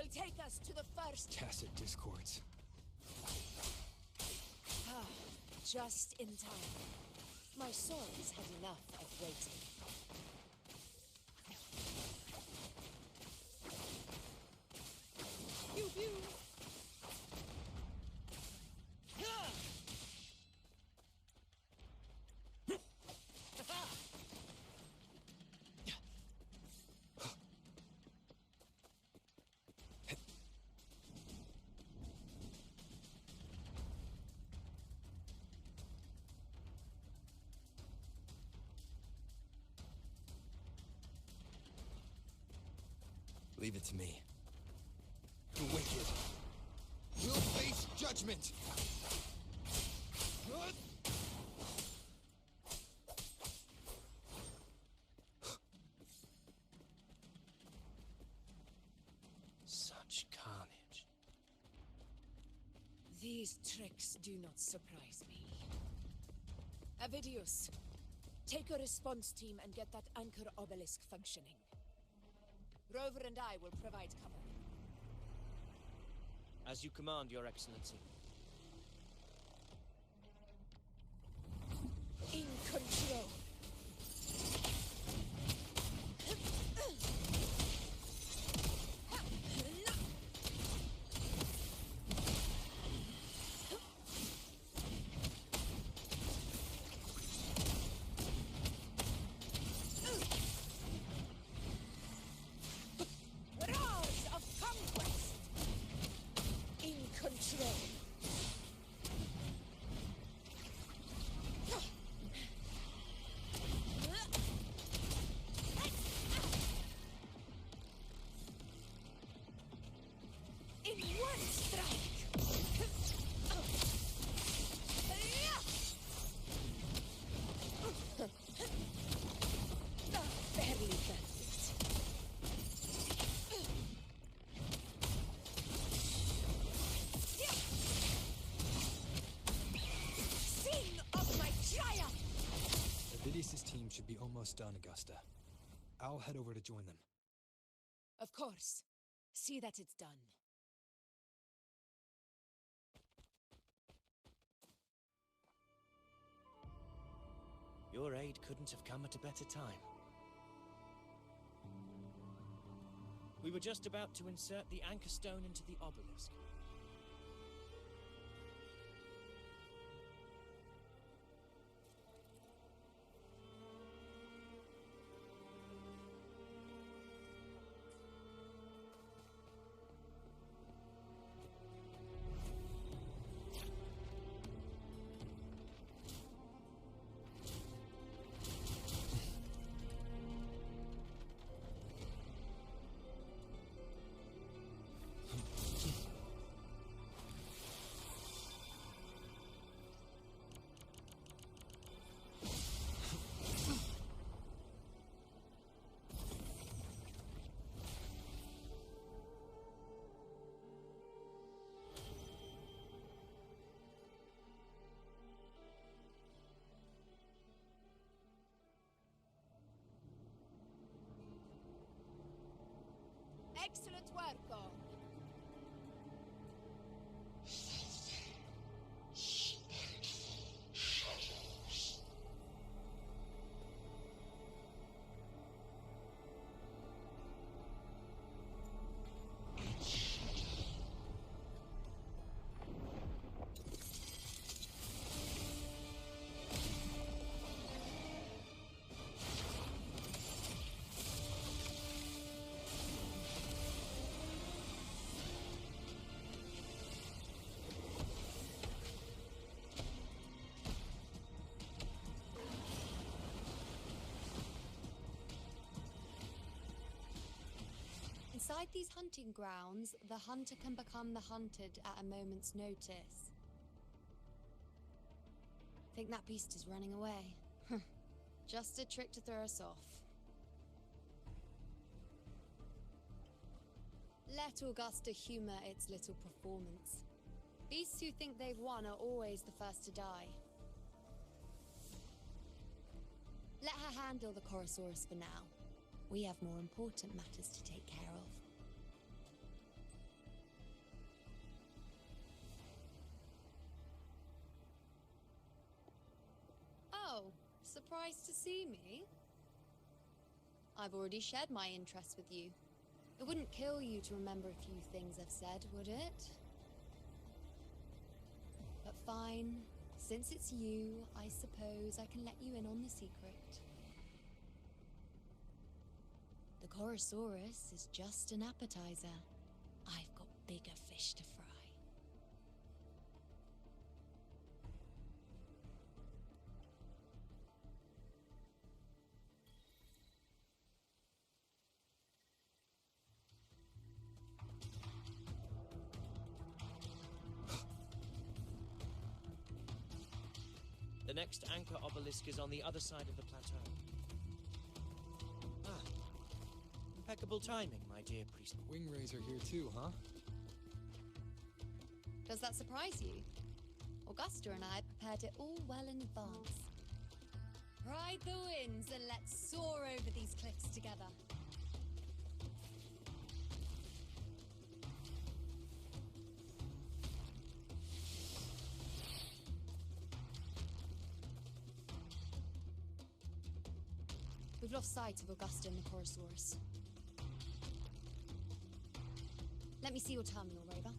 will take us to the first... Tacit discords. Ah, just in time. My swords had enough of waiting. Pew pew! Leave it to me. The wicked will face judgment! Such carnage. These tricks do not surprise me. Avidius, take a response team and get that anchor obelisk functioning. Rover and I will provide cover. As you command, Your Excellency. In control. Roars of conquest. In control. In one strike! Barely felt it. Sing of my triumph! Avidius' team should be almost done, Augusta. I'll head over to join them. Of course. See that it's done. Your aid couldn't have come at a better time. We were just about to insert the anchor stone into the obelisk. Excellent work, Gorn. Inside these hunting grounds, the hunter can become the hunted at a moment's notice. Think that beast is running away. Just a trick to throw us off. Let Augusta humor its little performance. Beasts who think they've won are always the first to die. Let her handle the Chorosaurus for now. We have more important matters to take care of. surprised to see me? I've already shared my interest with you. It wouldn't kill you to remember a few things I've said, would it? But fine. Since it's you, I suppose I can let you in on the secret. The Chorosaurus is just an appetizer. I've got bigger fish to fry. The next anchor obelisk is on the other side of the plateau. Ah. Impeccable timing, my dear priest. Wingrais are here too, huh? Does that surprise you? Augusta and I prepared it all well in advance. Ride the winds and let's soar over these cliffs together. We've lost sight of Augusta and the Chorosaurus. Let me see your terminal, Rover.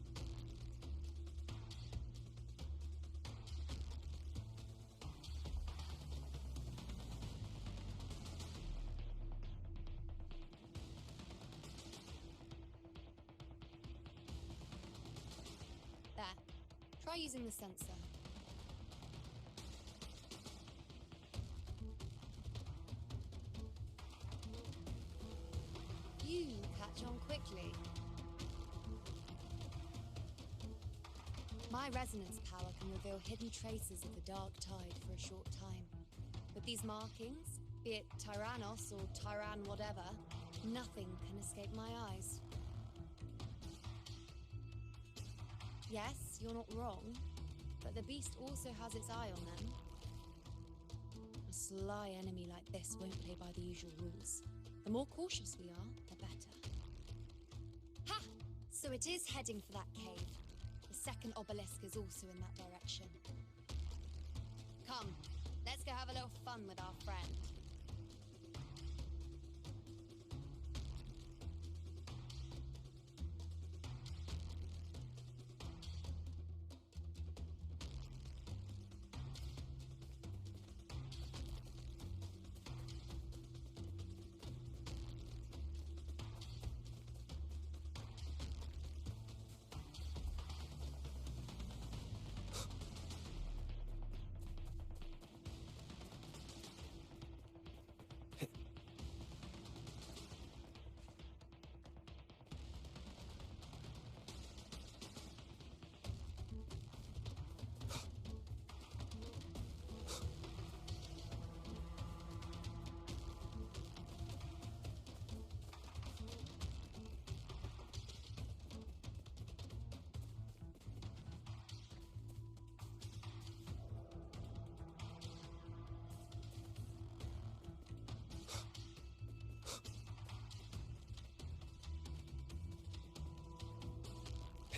There. Try using the sensor. You catch on quickly. My resonance power can reveal hidden traces of the dark tide for a short time. With these markings, be it Tyrannos or Tyran whatever, nothing can escape my eyes. Yes, you're not wrong, but the beast also has its eye on them. A sly enemy like this won't play by the usual rules. The more cautious we are, the better. Ha! So it is heading for that cave. The second obelisk is also in that direction. Come, let's go have a little fun with our friend.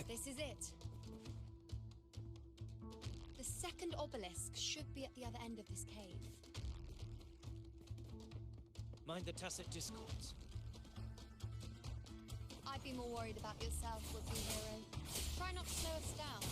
This is it. The second obelisk should be at the other end of this cave. Mind the tacit discords. I'd be more worried about yourself, would-be hero. Try not to slow us down.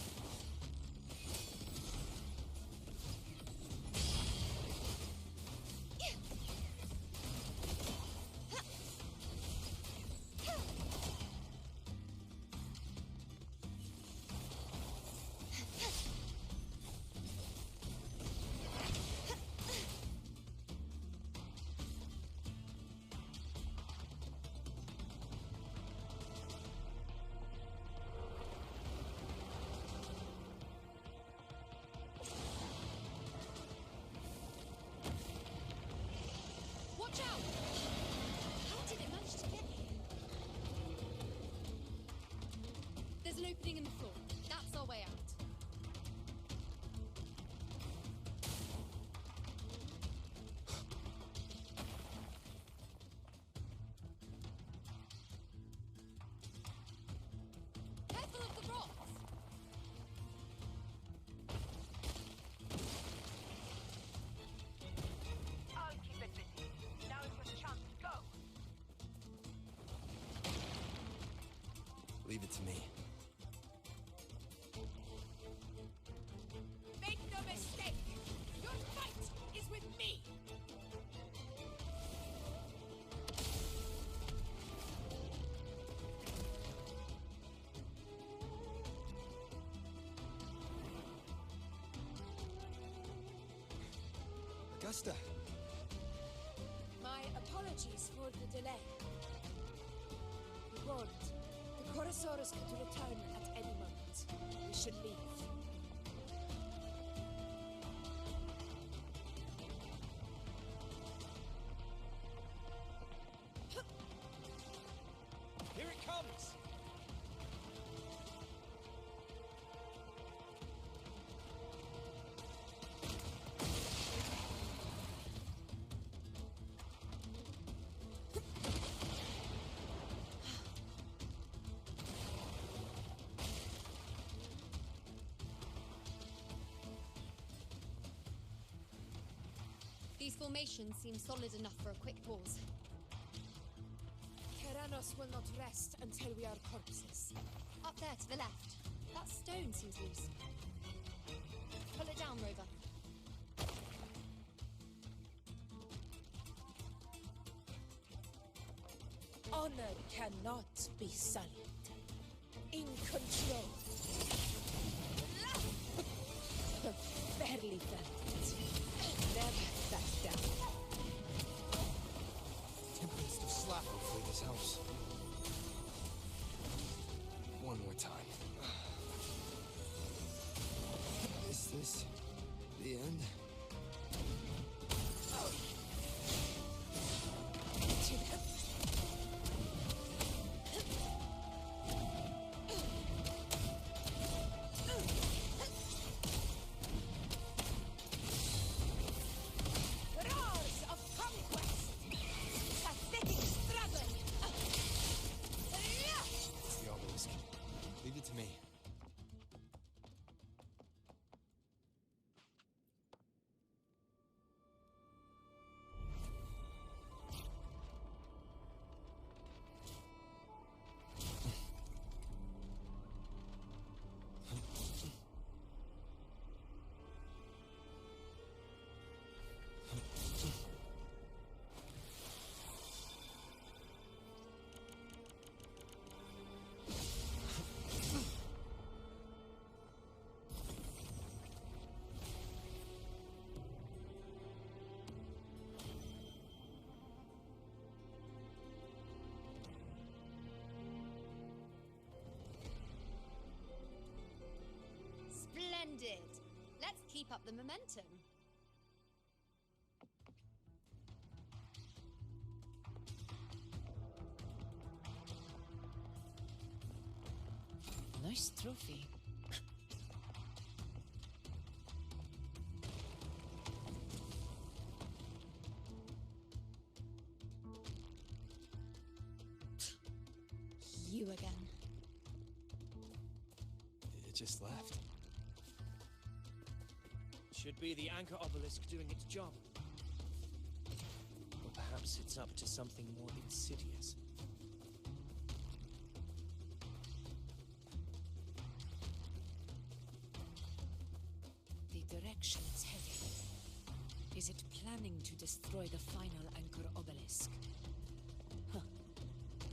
Watch out! How did it manage to get here? There's an opening in the floor. That's our way out. Careful of the rocks! Leave it to me. Make no mistake! Your fight is with me! Augusta! My apologies for the delay. We warned. The Chorosaurus could return at any moment. We should leave. Here it comes! These formations seem solid enough for a quick pause. Tyrannos will not rest until we are corpses. Up there to the left. That stone seems loose. Pull it down, Rover. Honor cannot be sullied. In control. Barely felt it. Never back down. Tempest of slap. Hopefully this helps. One more time. Is this the end? To them. Roars of conquest! Pathetic struggle! It's the obelisk. Leave it to me. Splendid! Let's keep up the momentum. Nice trophy. You again. It just left. Should be the anchor obelisk doing its job. Or perhaps it's up to something more insidious. The direction it's heading. Is it planning to destroy the final anchor obelisk? Huh.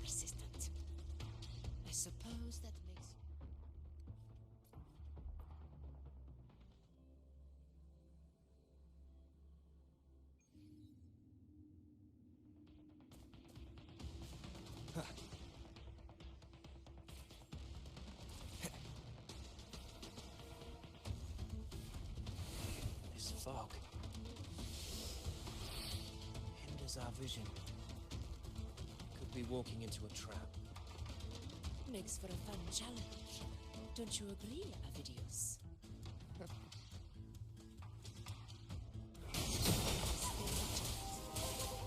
Persistent. I suppose that makes... This fog hinders our vision. Could be walking into a trap. Makes for a fun challenge. Don't you agree, Avidius?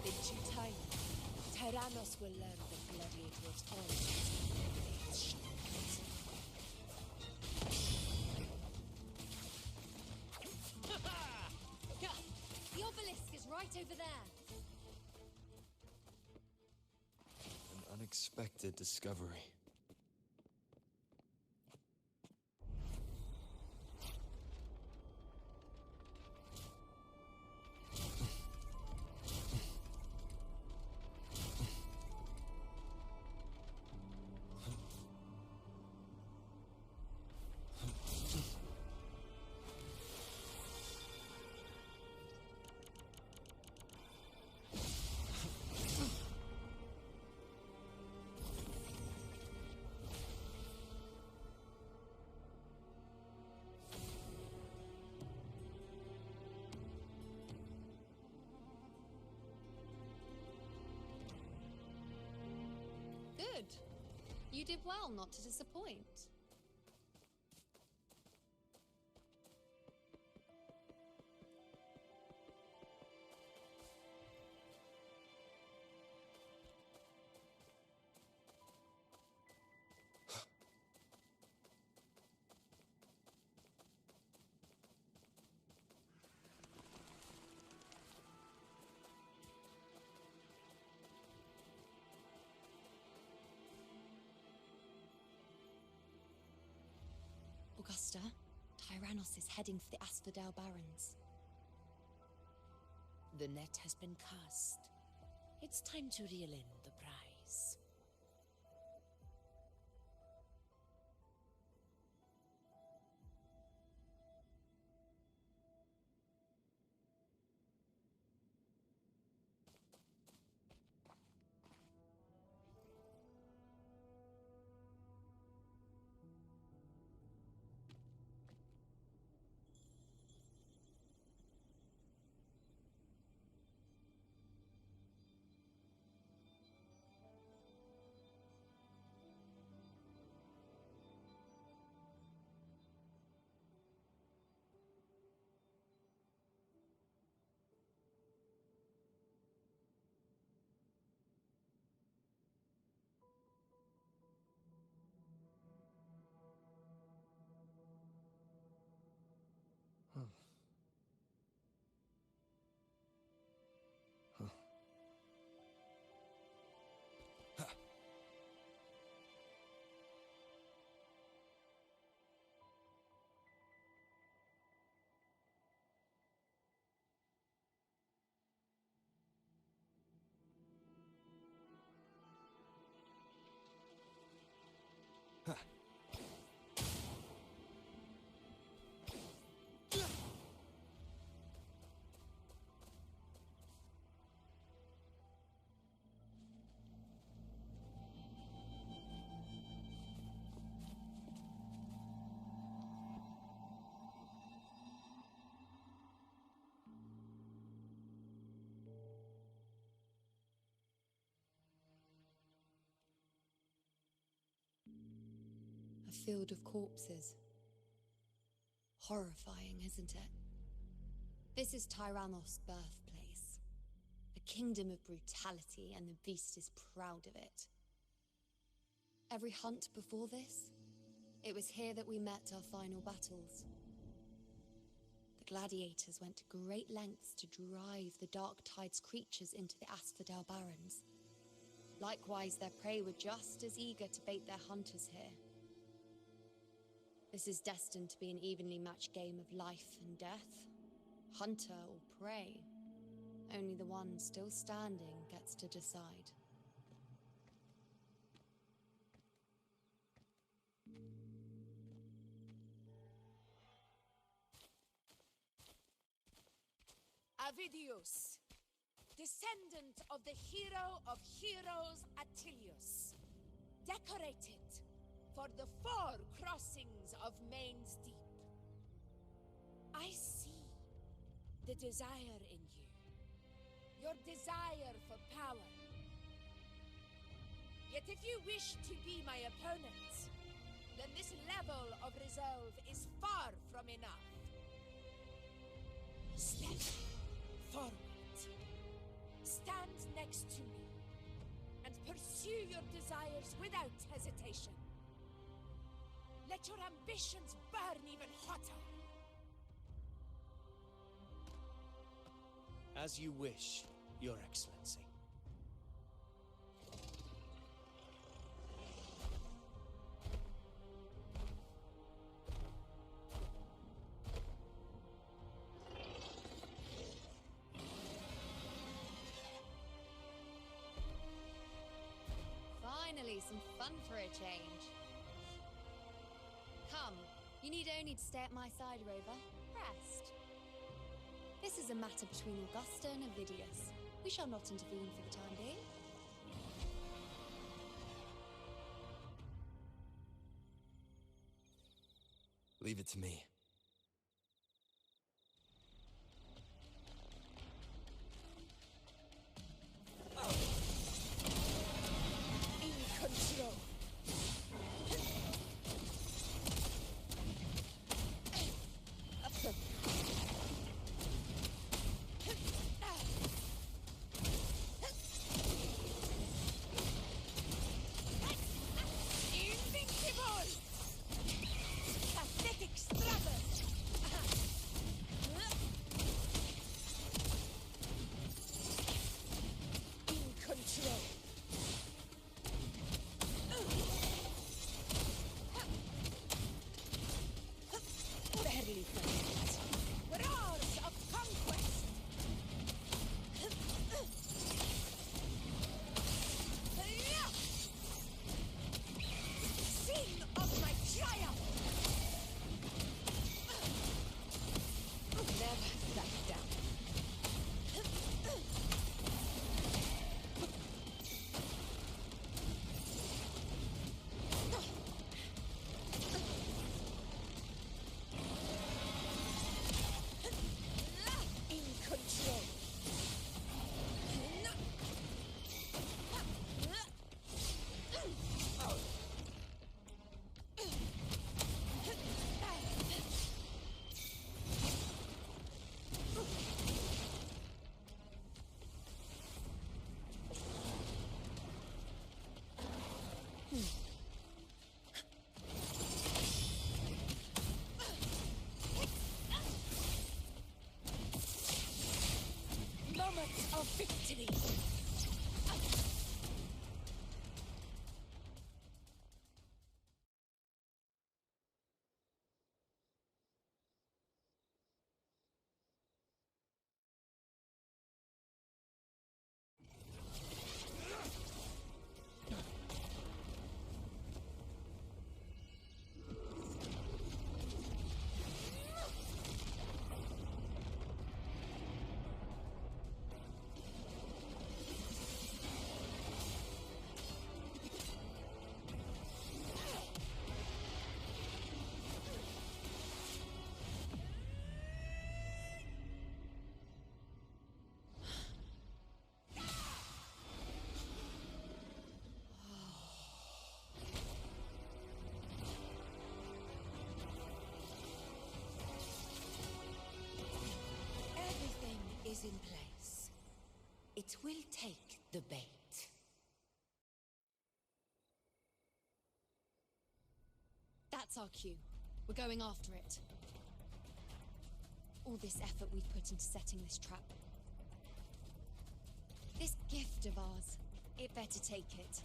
Bit too tiny. Tyrannos will learn that gladiators always face shadows. The obelisk is right over there. An unexpected discovery. Good. You did well not to disappoint. Augusta, Tyrannos is heading for the Asphodel Barrens. The net has been cast. It's time to reel in the prize. A field of corpses. Horrifying, isn't it? This is Tyrannos' birthplace. A kingdom of brutality, and the beast is proud of it. Every hunt before this, it was here that we met our final battles. The gladiators went to great lengths to drive the Dark Tide's creatures into the Asphodel Barrens. Likewise, their prey were just as eager to bait their hunters here. This is destined to be an evenly matched game of life and death. Hunter or prey. Only the one still standing gets to decide. Avidius, descendant of the hero of heroes Attilius, decorated for the 4 crossings of Main's Deep. I see the desire in you, your desire for power. Yet if you wish to be my opponent, then this level of resolve is far from enough. Step forward. Stand next to me and pursue your desires without hesitation. Let your ambitions burn even hotter. As you wish, Your Excellency. Finally, some fun for a change. Come, you need only to stay at my side, Rover. Rest. This is a matter between Augusta and Avidius. We shall not intervene for the time being. Leave it to me. Inconceivable. Victory! Everything is in place. It will take the bait. That's our cue. We're going after it. All this effort we've put into setting this trap. This gift of ours, it better take it.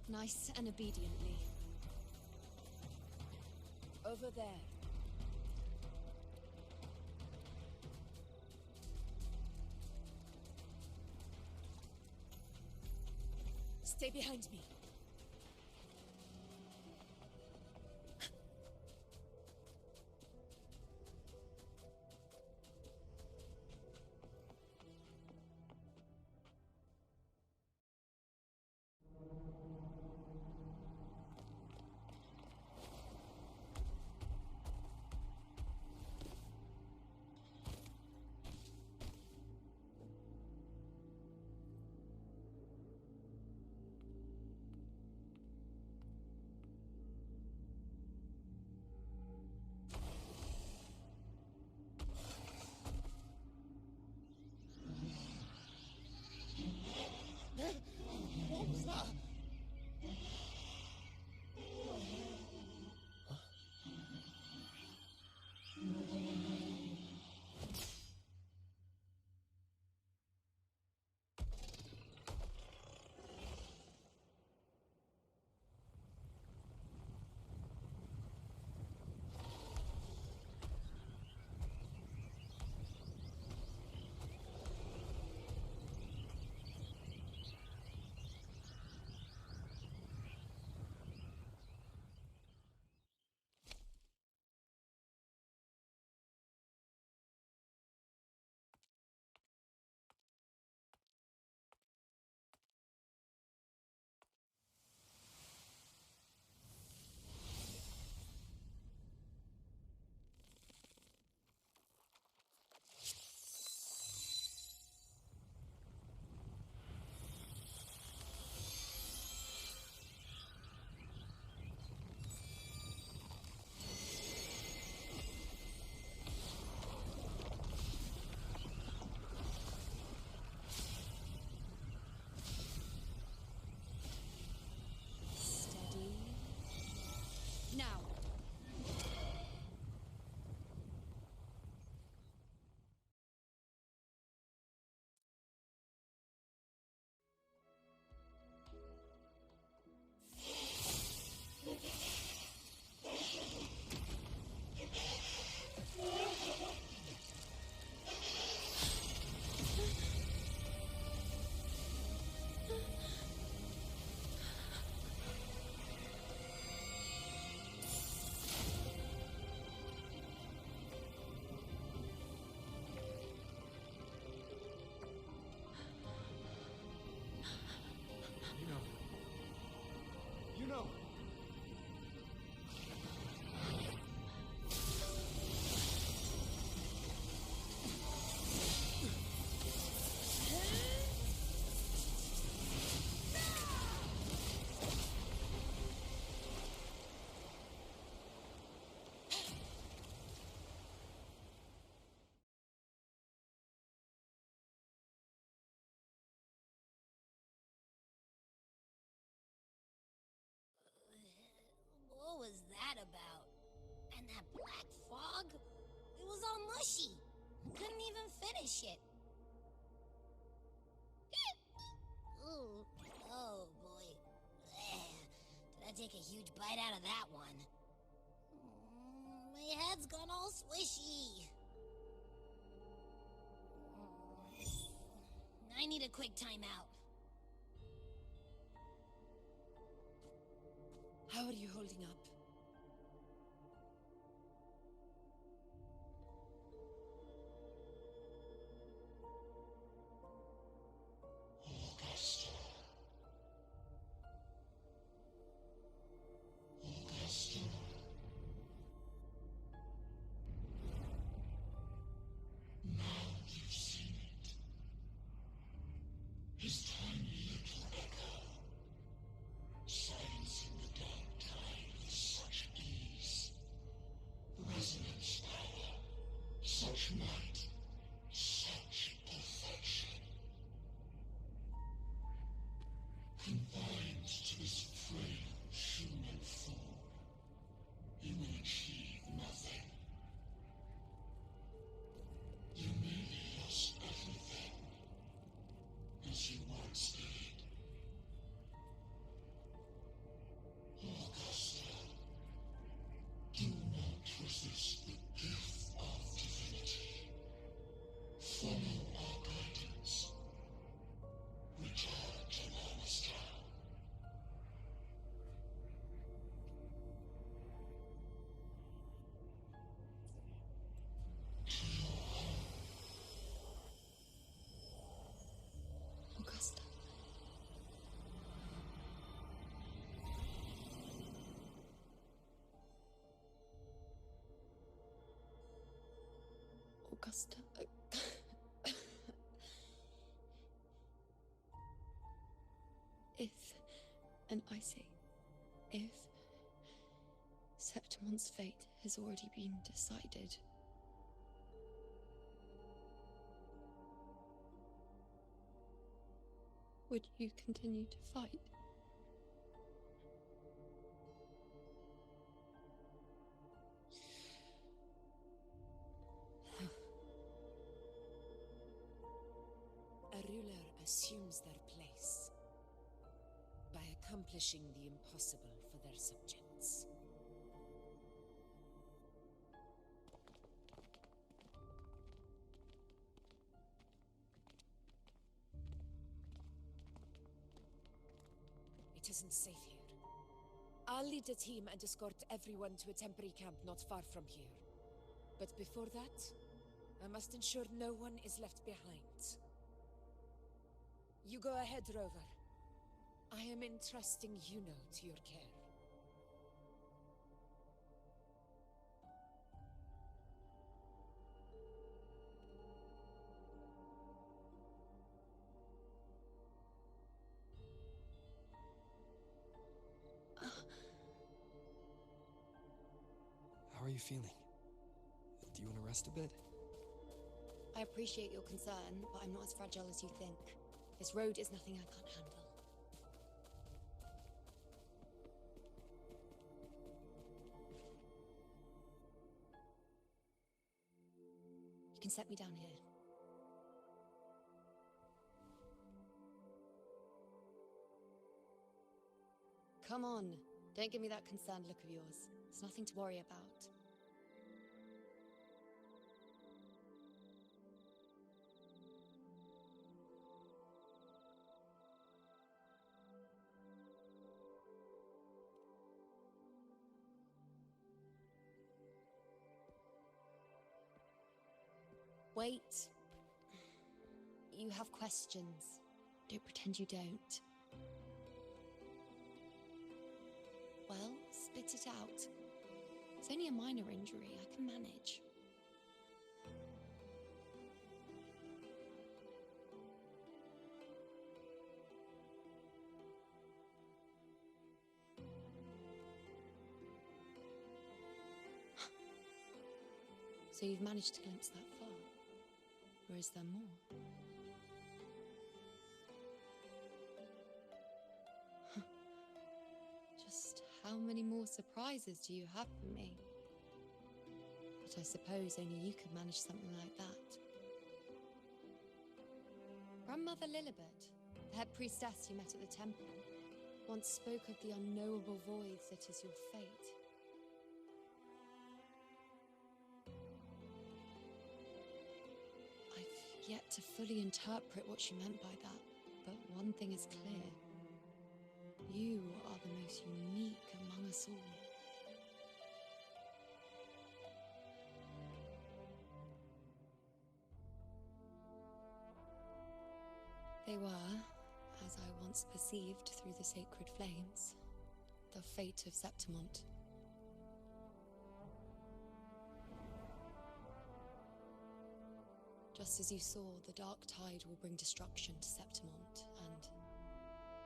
Nice and obediently. Over there. Stay behind me. What was that? Steady. Now. You know. What was that about? And that black fog? It was all mushy. Couldn't even finish it. gotta take a huge bite out of that one. My head's gone all swishy. I need a quick timeout. How are you holding up? Augusta. Augusta. If, and I say, if Septimon's fate has already been decided, would you continue to fight? A ruler assumes their place by accomplishing the impossible for their subjects. It isn't safe here. I'll lead a team and escort everyone to a temporary camp not far from here. But before that, I must ensure no one is left behind. You go ahead, Rover. I am entrusting Yuno to your care. How are you feeling? Do you want to rest a bit? I appreciate your concern, but I'm not as fragile as you think. This road is nothing I can't handle. You can set me down here. Come on, don't give me that concerned look of yours. It's nothing to worry about. Wait. You have questions. Don't pretend you don't. Well, spit it out. It's only a minor injury. I can manage. So you've managed to glimpse that far? Or is there more? Just how many more surprises do you have for me? But I suppose only you could manage something like that. Grandmother Lilibet, the head priestess you met at the temple. once spoke of the unknowable void that is your fate. I've yet to fully interpret what she meant by that, but one thing is clear. You are the most unique among us all. They were, as I once perceived through the sacred flames, the fate of Septimont. Just as you saw, the dark tide will bring destruction to Septimont and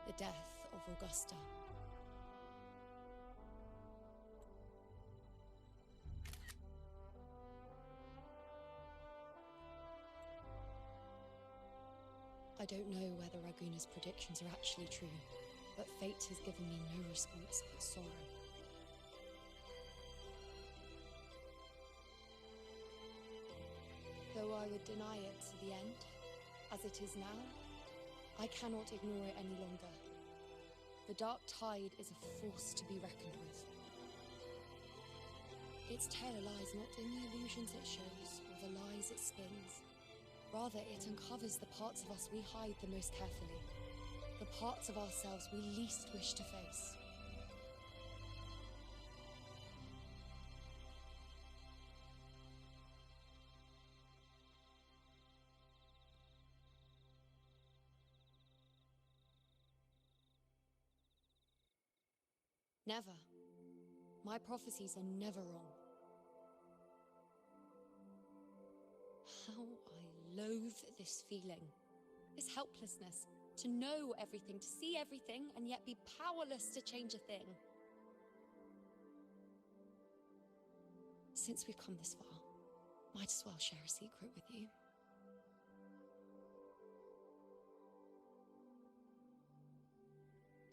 the death of Augusta. I don't know whether Raguna's predictions are actually true, but fate has given me no response but sorrow. Though I would deny it to the end, as it is now, I cannot ignore it any longer. The dark tide is a force to be reckoned with. Its terror lies not in the illusions it shows, or the lies it spins. Rather, it uncovers the parts of us we hide the most carefully, the parts of ourselves we least wish to face. Never. My prophecies are never wrong. How I loathe this feeling, this helplessness, to know everything, to see everything, and yet be powerless to change a thing. Since we've come this far, might as well share a secret with you.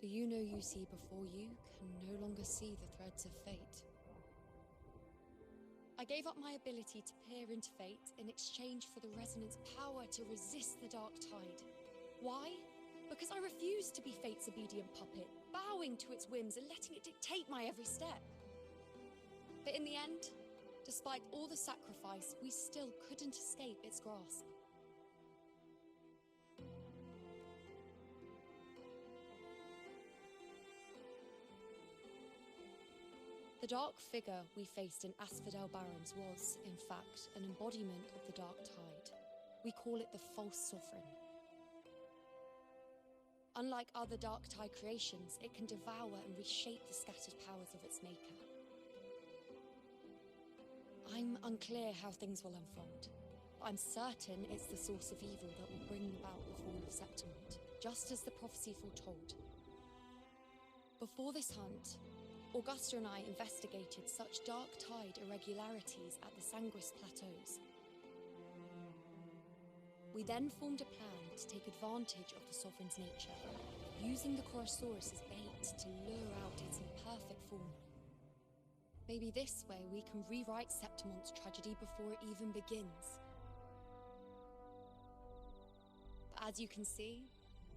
The you see before you can no longer see the threads of fate. I gave up my ability to peer into fate in exchange for the resonance power to resist the dark tide. Why? Because I refused to be fate's obedient puppet, bowing to its whims and letting it dictate my every step. But in the end, despite all the sacrifice, we still couldn't escape its grasp. The dark figure we faced in Asphodel Barrens was, in fact, an embodiment of the dark tide. We call it the false sovereign. Unlike other dark tide creations, it can devour and reshape the scattered powers of its maker. I'm unclear how things will unfold, but I'm certain it's the source of evil that will bring about the fall of Septimont, just as the prophecy foretold. Before this hunt, Augusta and I investigated such dark tide irregularities at the Sanguis Plateaus. We then formed a plan to take advantage of the Sovereign's nature, using the Chorosaurus as bait to lure out its imperfect form. Maybe this way we can rewrite Septimont's tragedy before it even begins. But as you can see,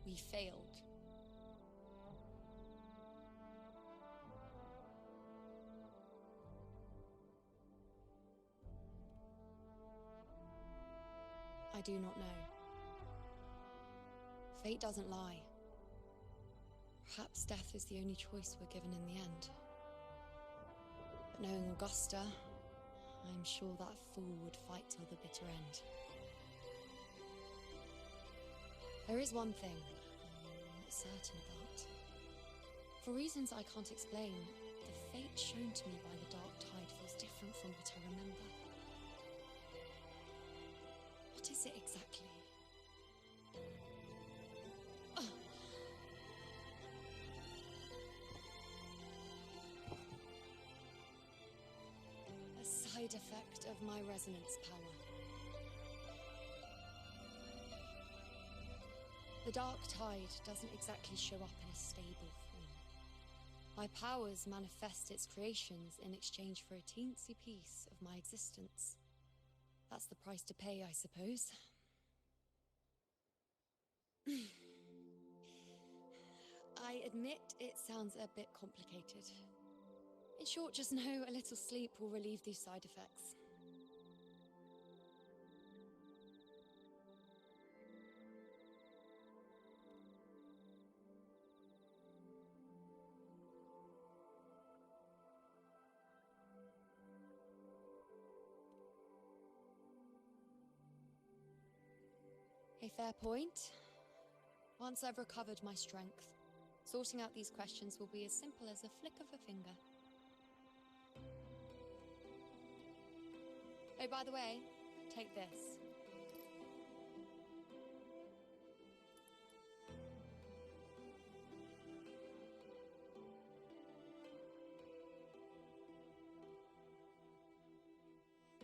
we failed. I do not know. Fate doesn't lie. Perhaps death is the only choice we're given in the end. But knowing Augusta, I'm sure that fool would fight till the bitter end. There is one thing I'm not certain about. For reasons I can't explain, the fate shown to me by the dark tide feels different from what I remember. What is it exactly? A side effect of my resonance power. The dark tide doesn't exactly show up in a stable form. My powers manifest its creations in exchange for a teensy piece of my existence. That's the price to pay, I suppose. I admit it sounds a bit complicated. In short, just know a little sleep will relieve these side effects. A fair point. Once I've recovered my strength, sorting out these questions will be as simple as a flick of a finger. Oh, by the way, take this.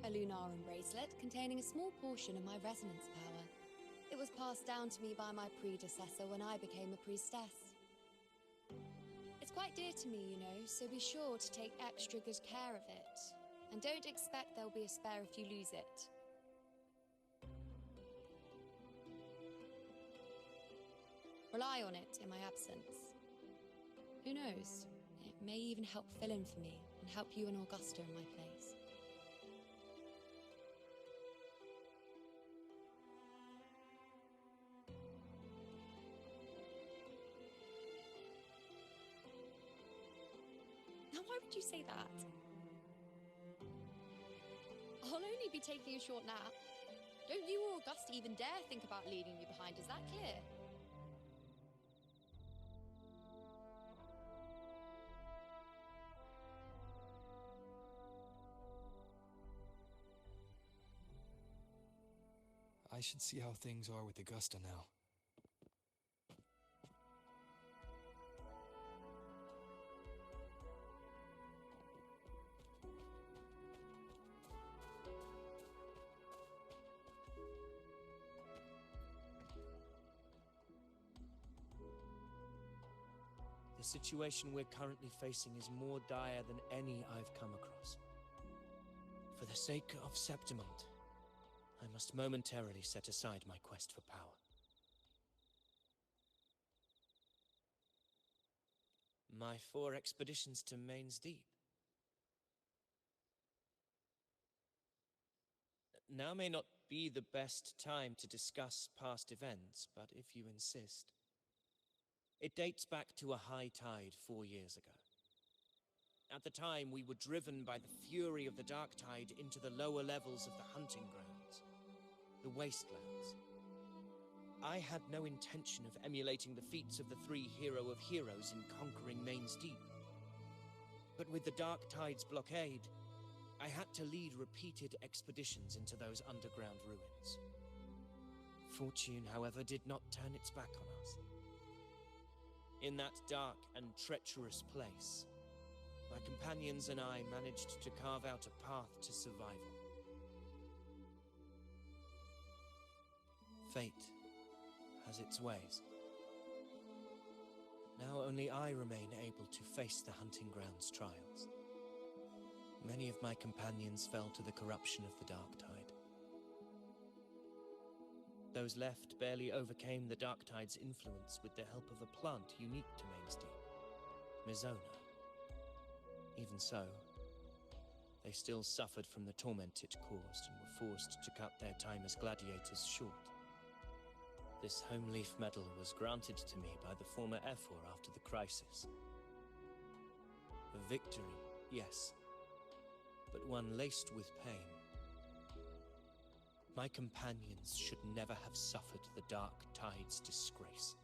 A Lunarum bracelet containing a small portion of my resonance power. It was passed down to me by my predecessor when I became a priestess. It's quite dear to me, you know, so be sure to take extra good care of it. And don't expect there'll be a spare if you lose it. Rely on it in my absence. Who knows? It may even help fill in for me and help you and Augusta in my place. Now, why would you say that? I'll only be taking a short nap. Don't you or Augusta even dare think about leaving me behind, is that clear? I should see how things are with Augusta now. The situation we're currently facing is more dire than any I've come across. For the sake of Septimont, I must momentarily set aside my quest for power. My 4 expeditions to Main's Deep. Now may not be the best time to discuss past events, but if you insist. It dates back to a high tide 4 years ago. At the time, we were driven by the fury of the dark tide into the lower levels of the hunting grounds, the wastelands. I had no intention of emulating the feats of the 3 hero of heroes in conquering Main's Deep. But with the dark tide's blockade, I had to lead repeated expeditions into those underground ruins. Fortune, however, did not turn its back on us. In that dark and treacherous place, my companions and I managed to carve out a path to survival. Fate has its ways. Now only I remain able to face the hunting grounds trials. Many of my companions fell to the corruption of the dark tide. Those left barely overcame the dark tide's influence with the help of a plant unique to Main's Deep, Mizona. Even so, they still suffered from the torment it caused and were forced to cut their time as gladiators short. This home leaf medal was granted to me by the former Ephor after the crisis. A victory, yes, but one laced with pain. My companions should never have suffered the dark tide's disgrace.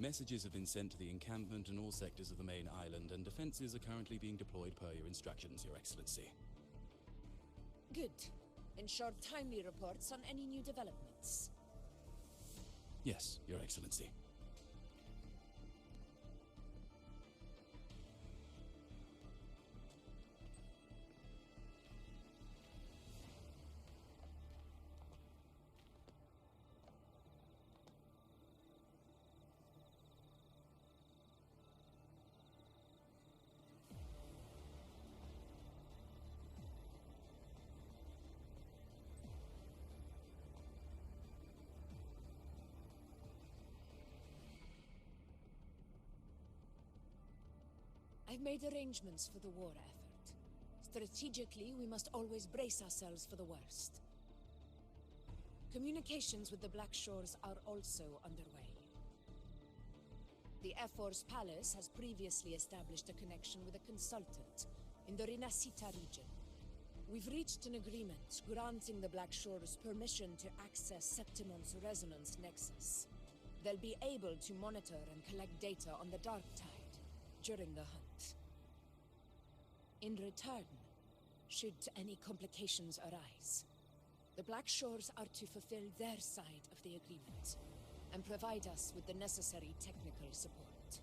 Messages have been sent to the encampment and all sectors of the main island, and defenses are currently being deployed per your instructions, Your Excellency. Good. Ensure timely reports on any new developments. Yes, Your Excellency. I've made arrangements for the war effort. Strategically, we must always brace ourselves for the worst. Communications with the Black Shores are also underway. The Air Force Palace has previously established a connection with a consultant in the Rinascita region. We've reached an agreement granting the Black Shores permission to access Septimon's resonance nexus. They'll be able to monitor and collect data on the Dark Tide during the hunt. In return, should any complications arise, the Black Shores are to fulfill their side of the agreement and provide us with the necessary technical support.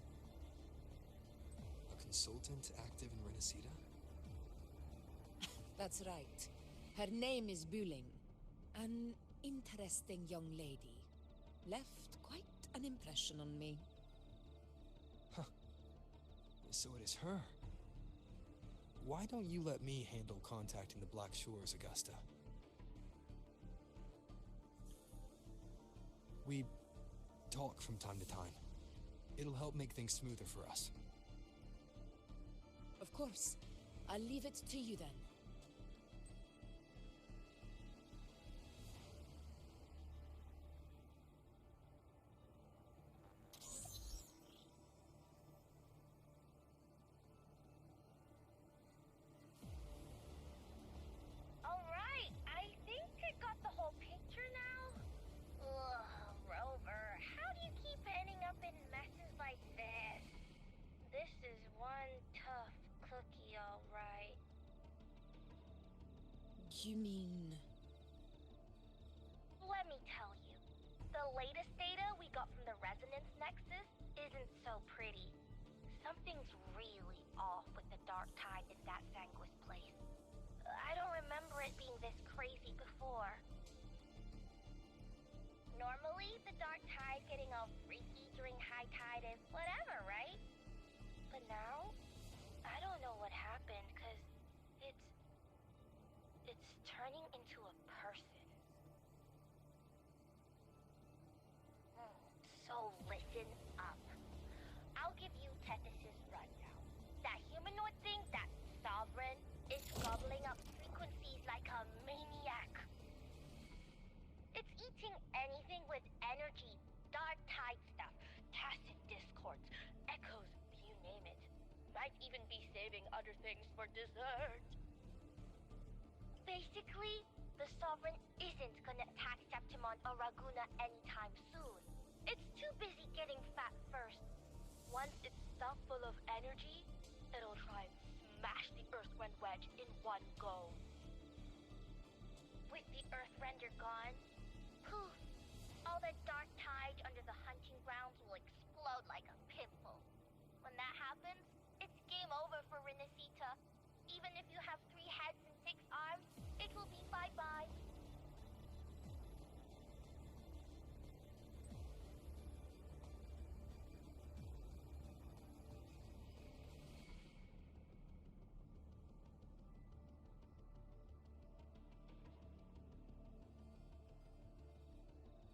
A consultant active in Renacida? That's right. Her name is Buling. An interesting young lady. Left quite an impression on me. Huh. So it is her. Why don't you let me handle contacting the Black Shores, Augusta? We talk from time to time. It'll help make things smoother for us. Of course. I'll leave it to you then. Alright, I think I got the whole picture now. Ugh, Rover, how do you keep ending up in messes like this? This is one tough cookie, alright. You mean... Let me tell you, the latest data we got from the Resonance Nexus isn't so pretty. Something's really off with the Dark Tide in that Sanguis place. I don't remember it being this crazy before. Normally, the Dark Tide getting all freaky during high tide is whatever, right? But now, I don't know what happened, cause it's turning into a person. So listen up. I'll give you Tethys' rundown. That humanoid thing, that Sovereign, is gobbling up frequencies like a maniac. It's eating anything with energy, Dark Tide stuff, tacit discords, echoes, you name it. Might even be saving other things for dessert. Basically, the Sovereign isn't gonna attack Septimon or Raguna anytime soon. It's too busy getting fat first. Once it's stuffed full of energy, it'll try and smash the Earthrend wedge in one go. With the Earthrender gone, poof, all the Dark Tide under the hunting grounds will explode like a pimple. When that happens, it's game over for Renacita. Even if you have 3 heads and 6 arms, it will be bye-bye.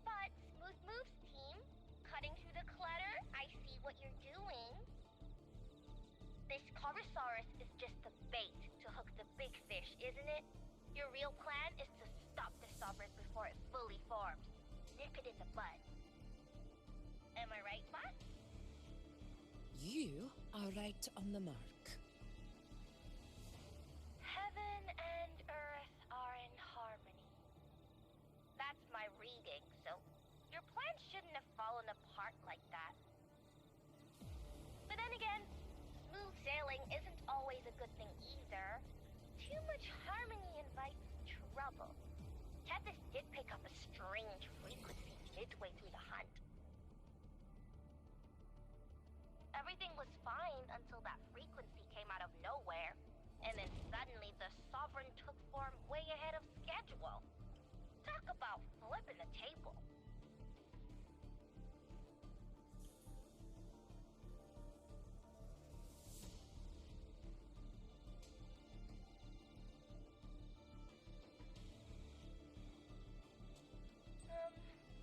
But Smooth Moves team, cutting through the clutter, I see what you're doing. This Corosaurus is just the bait to hook the big fish, isn't it? Your real plan is to stop the Sovereign before it fully forms. Nip it in the bud. Am I right, boss? You are right on the mark. Heaven and Earth are in harmony. That's my reading, so your plan shouldn't have fallen apart like that. But then again, smooth sailing isn't always a good thing either. Too much harmony invites trouble. Tethys did pick up a strange frequency midway through the hunt. Everything was fine until that frequency came out of nowhere. And then suddenly the Sovereign took form way ahead of schedule. Talk about flipping the table.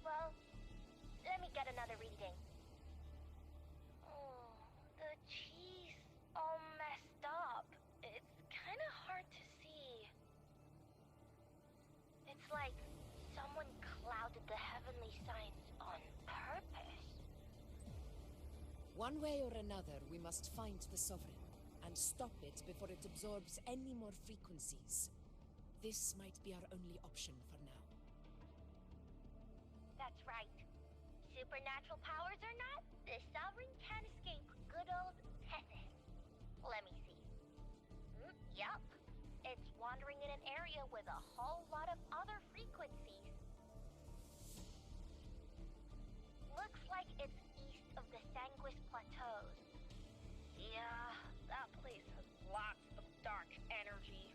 Well, let me get another reading. Oh, the cheese. Oh like someone clouded the heavenly signs on purpose. One way or another, we must find the Sovereign and stop it before it absorbs any more frequencies. This might be our only option for now. That's right. Supernatural powers or not, the Sovereign can't escape good old Tethys. Let me see. Yup. It's wandering in an area with a whole lot of other frequencies. Looks like it's east of the Sanguis Plateaus. Yeah, that place has lots of dark energy.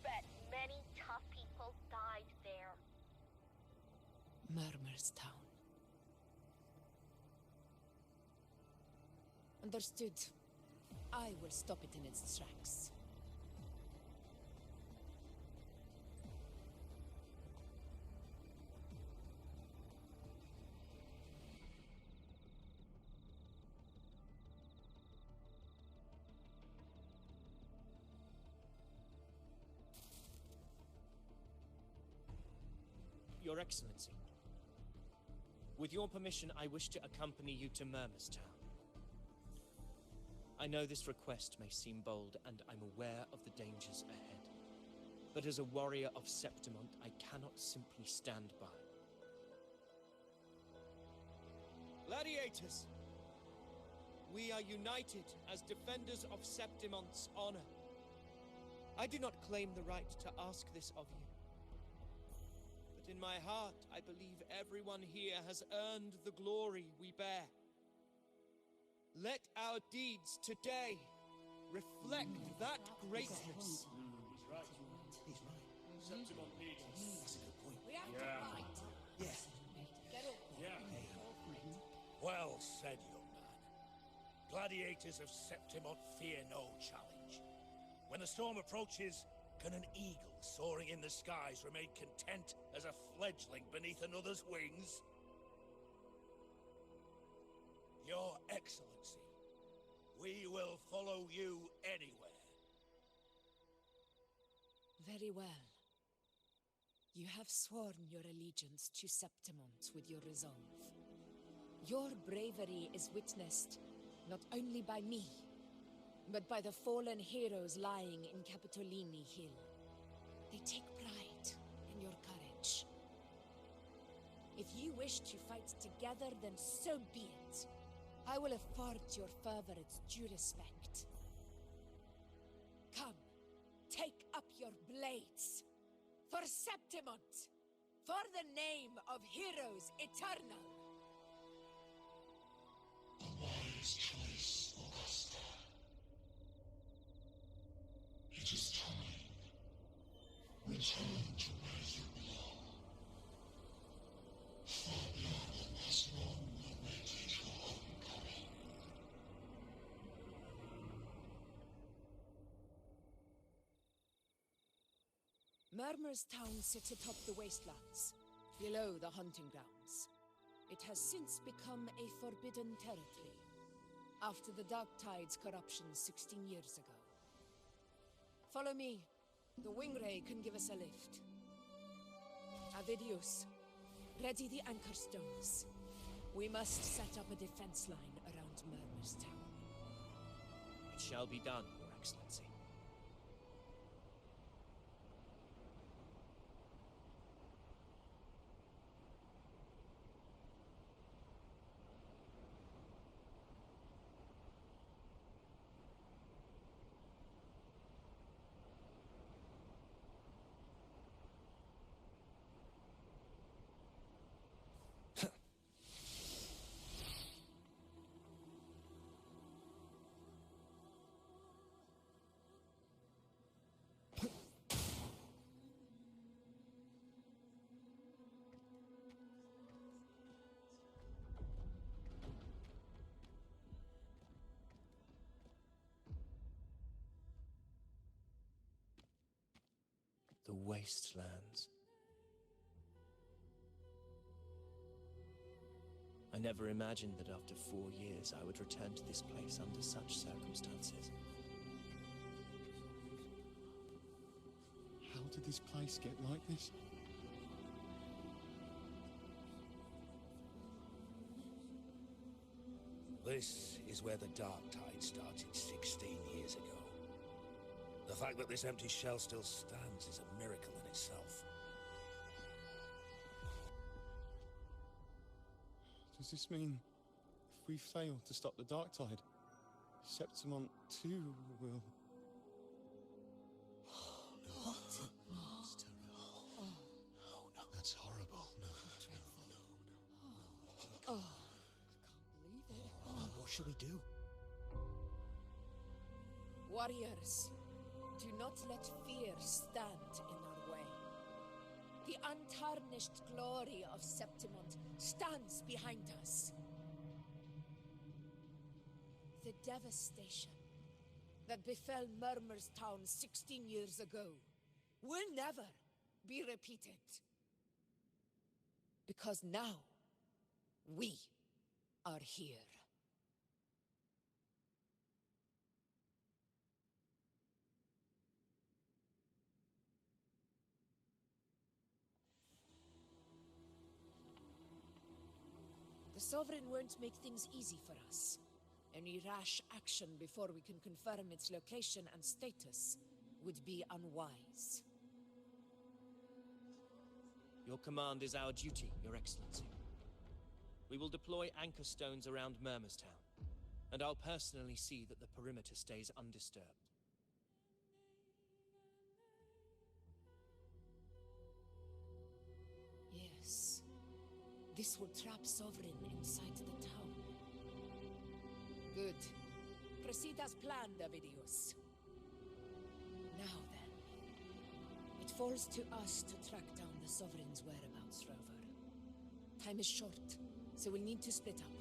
Bet many tough people died there. Murmur's Town. Understood. I will stop it in its tracks. Your Excellency, with your permission, I wish to accompany you to Murmur's Town. I know this request may seem bold, and I'm aware of the dangers ahead. But as a warrior of Septimont, I cannot simply stand by. Gladiators! We are united as defenders of Septimont's honor. I do not claim the right to ask this of you. But in my heart, I believe everyone here has earned the glory we bear. Let our deeds today reflect that greatness. He's right. Septimont needs us. That's a good point. We have to fight. Yeah. Get over. Well said, young man. Gladiators of Septimont fear no challenge. When the storm approaches, can an eagle soaring in the skies remain content as a fledgling beneath another's wings? Your Excellency, we will follow you anywhere. Very well. You have sworn your allegiance to Septimont with your resolve. Your bravery is witnessed not only by me, but by the fallen heroes lying in Capitolini Hill. They take pride in your courage. If you wish to fight together, then so be it. I will afford your fervor its due respect. Come, take up your blades. For Septimont! For the name of heroes eternal! A wise choice, Augusta. It is time. Return to where you belong. Fabiano has long awaited your homecoming. Murmur's Town sits atop the wastelands, below the hunting grounds. It has since become a forbidden territory, after the Dark Tide's corruption 16 years ago. Follow me. The Wingray can give us a lift. Avidius, ready the anchor stones. We must set up a defense line around Murmur's Town. It shall be done, Your Excellency. The wastelands. I never imagined that after 4 years I would return to this place under such circumstances. How did this place get like this? This is where the Dark Tide started 16 years ago. The fact that this empty shell still stands is a miracle in itself. Does this mean if we fail to stop the Dark Tide, Septimont too will... What? It's terrible. No, no, that's horrible. No, no, no. Oh, I can't believe it. What should we do? Warriors, do not let fear stand in our way. The untarnished glory of Septimont stands behind us. The devastation that befell Murmur's town 16 years ago will never be repeated. Because now, we are here. The Sovereign won't make things easy for us. Any rash action before we can confirm its location and status would be unwise. Your command is our duty, Your Excellency. We will deploy anchor stones around Murmur's town, and I'll personally see that the perimeter stays undisturbed. Yes. This will trap Sovereign inside the town. Good. Proceed as planned, Avidius. Now then. It falls to us to track down the Sovereign's whereabouts, Rover. Time is short, so we'll need to split up.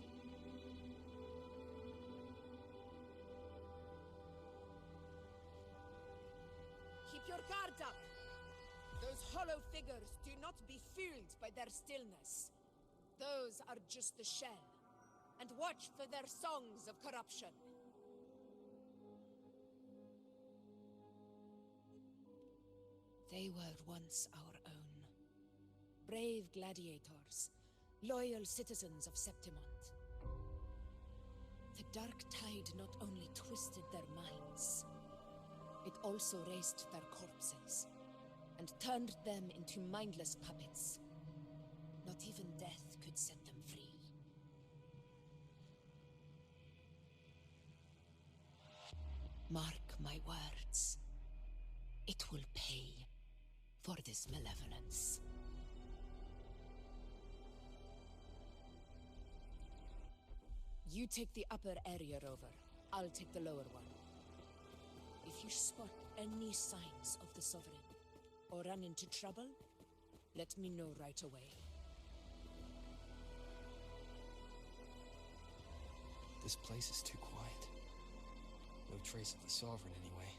Keep your guard up! Those hollow figures do not be fooled by their stillness. Those are just the shell. And watch for their songs of corruption. They were once our own. Brave gladiators, loyal citizens of Septimont. The Dark Tide not only twisted their minds, it also raised their corpses, and turned them into mindless puppets. Not even death could set them free. Mark my words. It will pay for this malevolence. You take the upper area, Rover. I'll take the lower one. If you spot any signs of the Sovereign, or run into trouble, let me know right away. This place is too quiet. No trace of the Sovereign, anyway.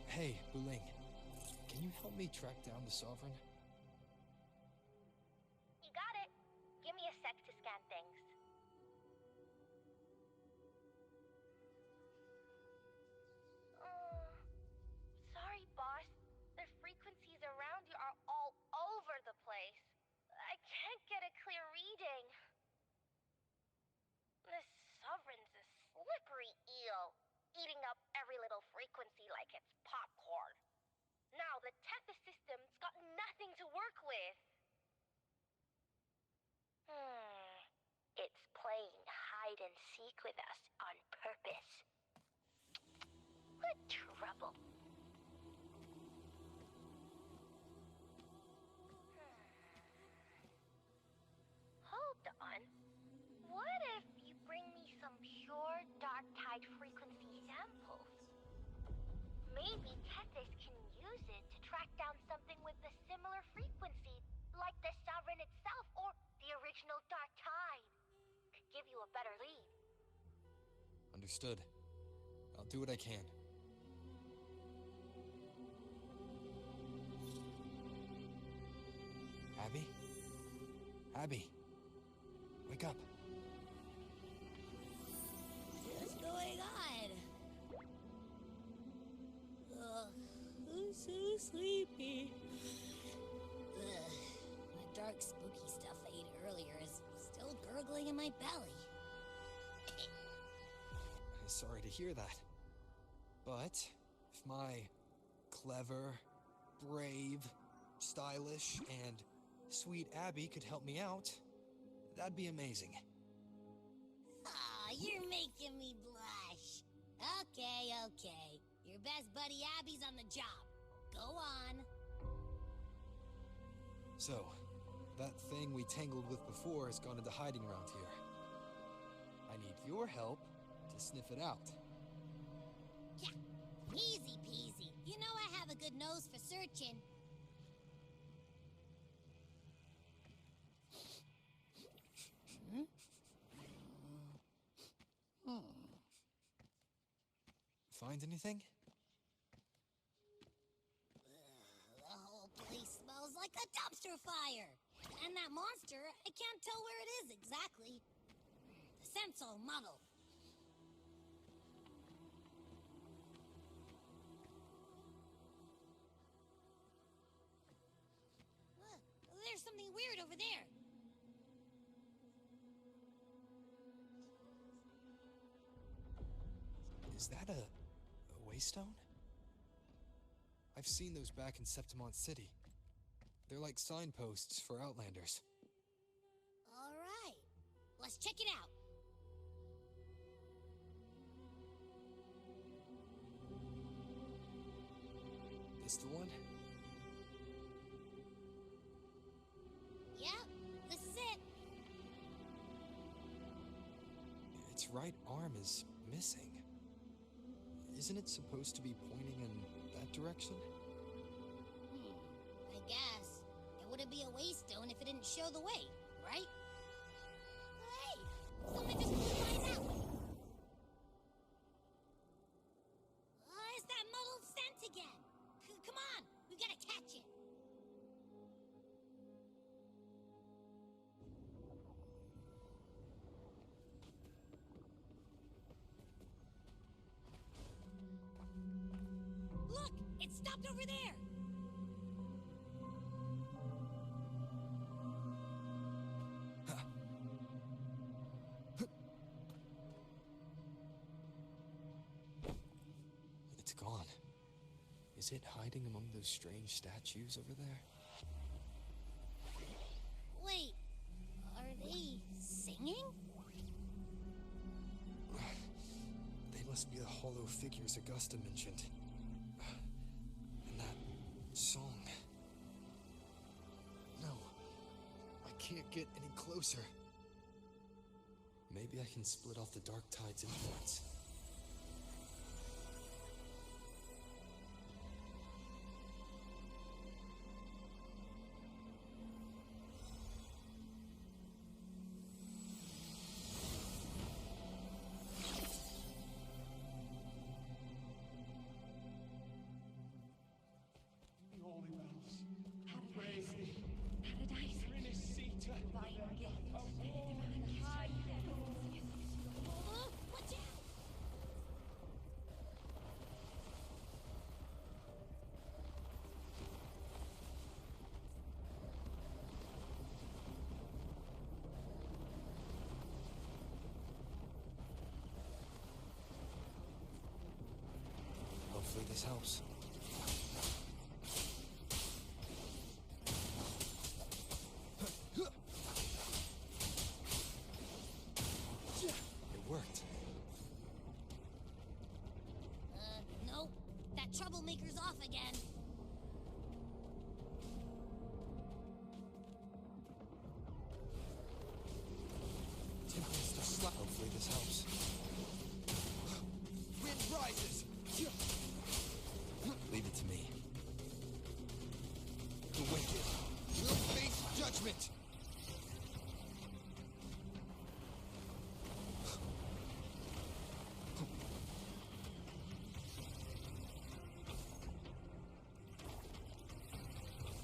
Hey, Wuthering. Can you help me track down the Sovereign? You got it. Give me a sec to scan things. Sorry, boss. The frequencies around you are all over the place. I can't get a clear reading. The Sovereign's a slippery eel, eating up every little frequency like it's popcorn. Now the Tethys system's got nothing to work with. It's playing hide and seek with us on purpose. What trouble. Hold on. What if you bring me some pure Dark Tide frequency samples? Maybe Tethys can use it to track down something with a similar frequency, like the Sovereign itself or the original Dark Tide. Could give you a better lead. Understood. I'll do what I can. Abby? Abby? Wake up. What's going on? Ugh, I'm so sleepy. Ugh, dark, spooky stuff I ate earlier is still gurgling in my belly. I'm sorry to hear that. But if my clever, brave, stylish, and sweet Abby could help me out, that'd be amazing. Aw, you're making me blush. Okay. Your best buddy Abby's on the job. Go on. So, that thing we tangled with before has gone into hiding around here. I need your help to sniff it out. Yeah, easy peasy. You know I have a good nose for searching. Find anything? The whole place smells like a dumpster fire. And that monster, I can't tell where it is exactly. The scent's all muddled. There's something weird over there. Is that a waystone? I've seen those back in Septimont City. They're like signposts for Outlanders. All right, let's check it out. This the one? Yep, this is it. Its right arm is missing. Isn't it supposed to be pointing in that direction? I guess. It wouldn't be a waystone if it didn't show the way, right? Hey, something just flew by that way. It's that muddled scent again. Come on, we gotta catch it. Look, it stopped over there. It's gone. Is it hiding among those strange statues over there? Wait, are they singing? They must be the hollow figures Augusta mentioned. And that song. No, I can't get any closer. Maybe I can split off the Dark Tide's influence. Watch out! Hopefully this helps. It worked. Nope. That troublemaker's off again. Hopefully this helps. Wind rises! Leave it to me. The wicked will face judgment!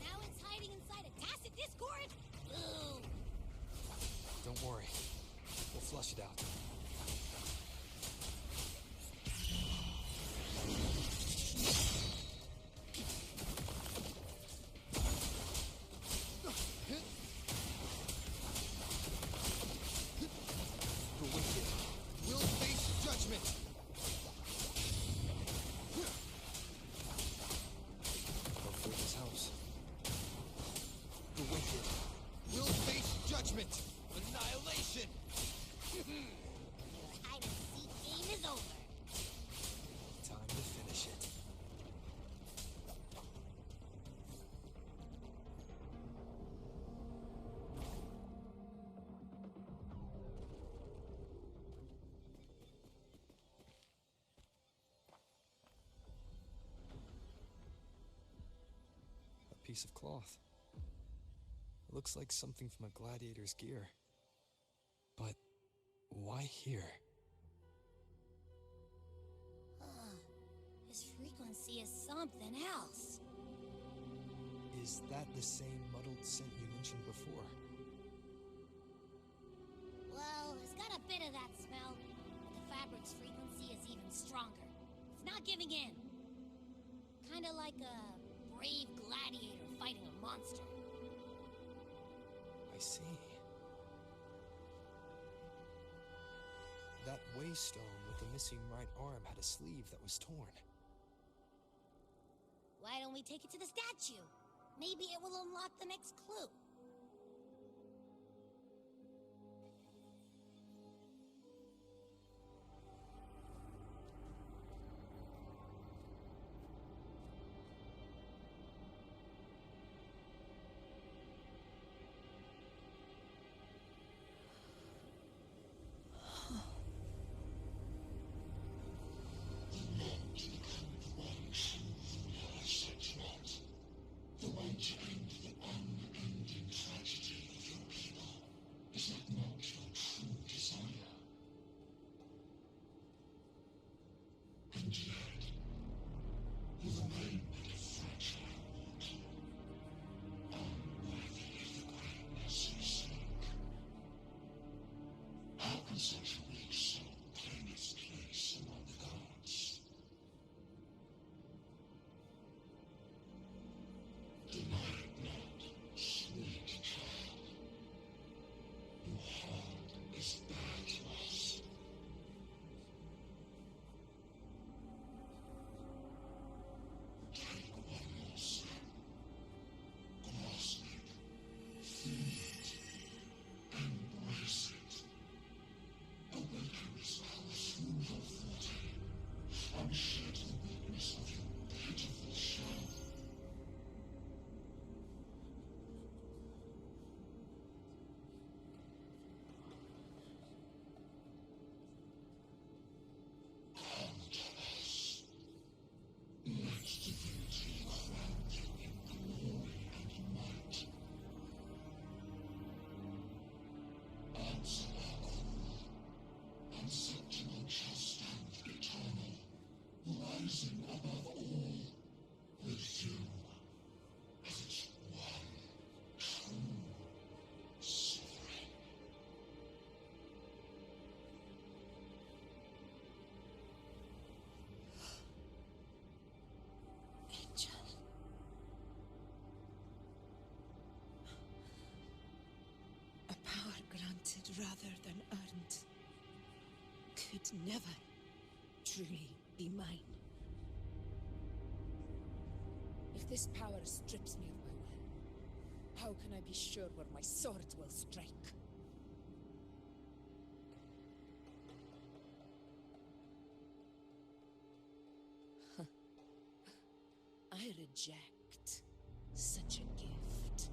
Now it's hiding inside a tacit discord? Ooh. Don't worry. We'll flush it out. piece of cloth. It looks like something from a gladiator's gear. But why here? His frequency is something else. Is that the same muddled scent you mentioned before? Well, it's got a bit of that smell, but the fabric's frequency is even stronger. It's not giving in. Kinda like a brave gladiator fighting a monster. I see. That waystone with the missing right arm had a sleeve that was torn. Why don't we take it to the statue? Maybe it will unlock the next clue. Such a weak soul claim its place among the gods. Deny it not, sweet child. Your heart is bare to us. Take one more step. Grasp it. Feel it. Embrace it. Awaken this power through your forte, and shed the weakness of your pitiful shell. Come to us. Let divinity crown you in glory and might. Answer our call. And Septimon shall stand eternal, rising above all, with you as its one true sovereign. Angel. A power granted rather than earned could never truly be mine. If this power strips me of my will, how can I be sure where my sword will strike? I reject such a gift.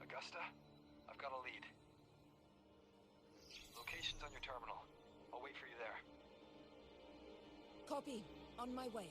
Augusta, I've got a lead. Location's on your terminal. I'll wait for you there. Copy. On my way.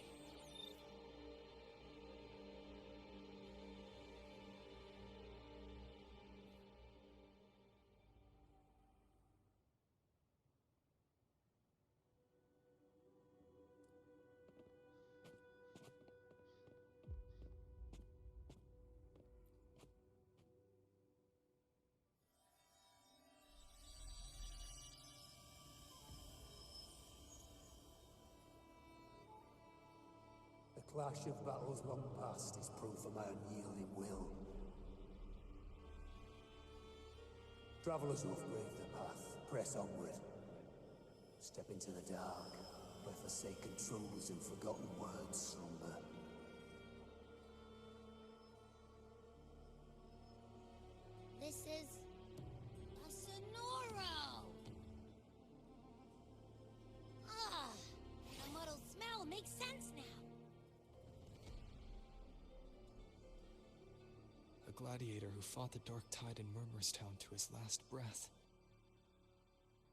The clash of battles long past is proof of my unyielding will. Travelers who have braved the path, press onward. Step into the dark, where forsaken truths and forgotten words slumber. This is a Sonoro! Ah, the muddled smell makes sense now. A gladiator who fought the Dark Tide in Murmurstown to his last breath.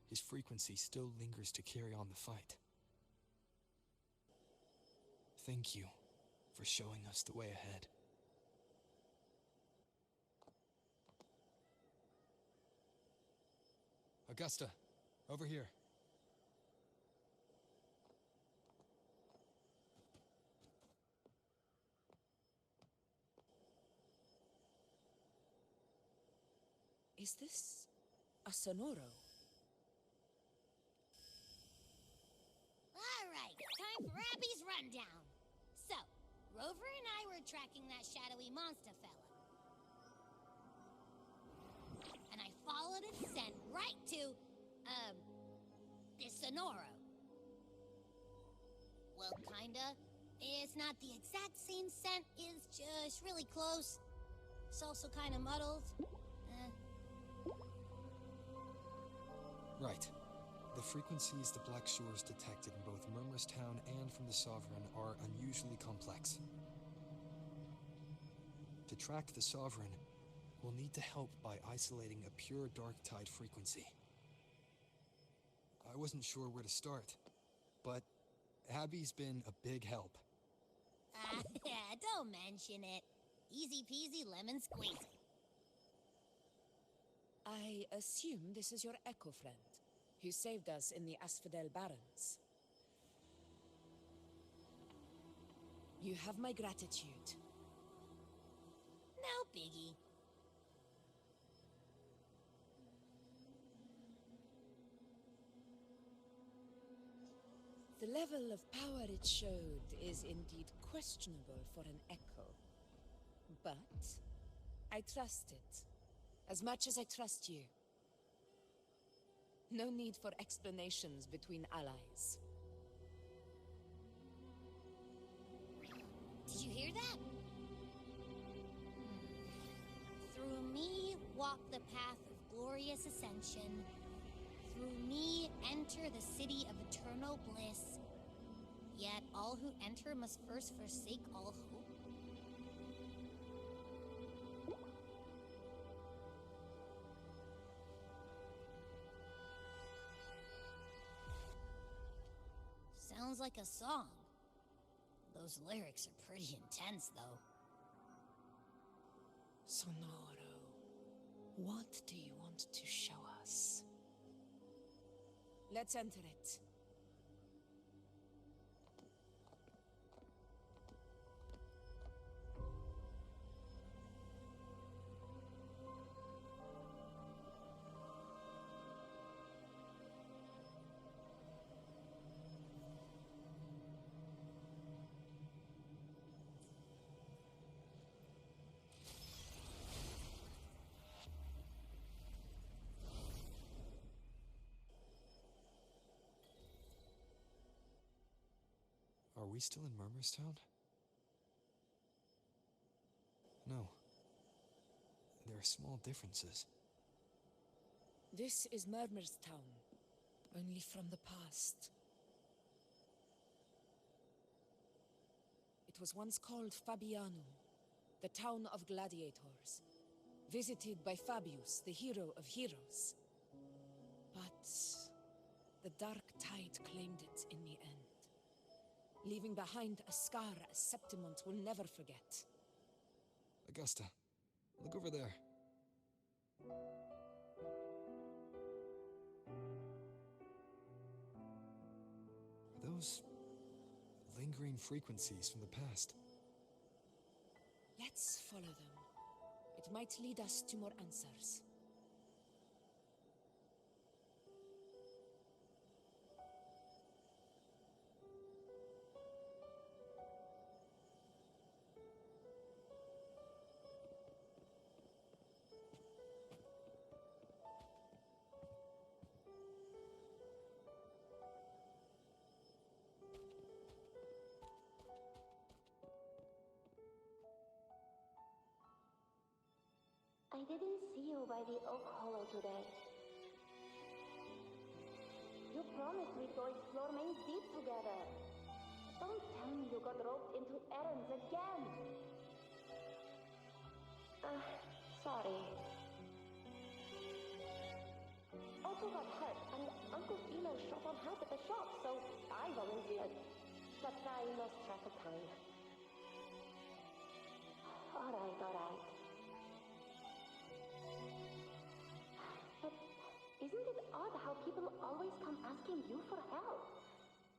his frequency still lingers to carry on the fight. Thank you for showing us the way ahead. Augusta, over here. Is this a Sonoro? All right, time for Abby's rundown. So, Rover and I were tracking that shadowy monster fella. And I followed its scent right to, this Sonoro. Well, kinda. It's not the exact same scent, it's just really close. It's also kinda muddled. Right. The frequencies the Black Shores detected in both Murmurstown and from the Sovereign are unusually complex. To track the Sovereign, we'll need to help by isolating a pure dark tide frequency. I wasn't sure where to start, but Abby's been a big help. Don't mention it. Easy peasy lemon squeezy. I assume this is your Echo friend, who saved us in the Asphodel Barrens. You have my gratitude. No biggie. The level of power it showed is indeed questionable for an Echo. But I trust it, as much as I trust you. No need for explanations between allies. Did you hear that? Through me walk the path of glorious ascension. Through me enter the city of eternal bliss. Yet all who enter must first forsake all hope. Sounds like a song. Those lyrics are pretty intense, though. Sonoro, what do you want to show us? Let's enter it. Are we still in Murmurstown? No. There are small differences. This is Murmurstown, only from the past. It was once called Fabianum, the town of gladiators, visited by Fabius, the hero of heroes. But the dark tide claimed it in the end, leaving behind a scar Septimont will never forget. Augusta, look over there. Are those lingering frequencies from the past? Let's follow them. It might lead us to more answers. I didn't see you by the Oak Hollow today. You promised we'd go explore Main Deep together. Don't tell me you got roped into errands again. Sorry. also got hurt, and Uncle Philo shot on help at the shop, so I volunteered. But I lost track of time. Alright, alright. But isn't it odd how people always come asking you for help?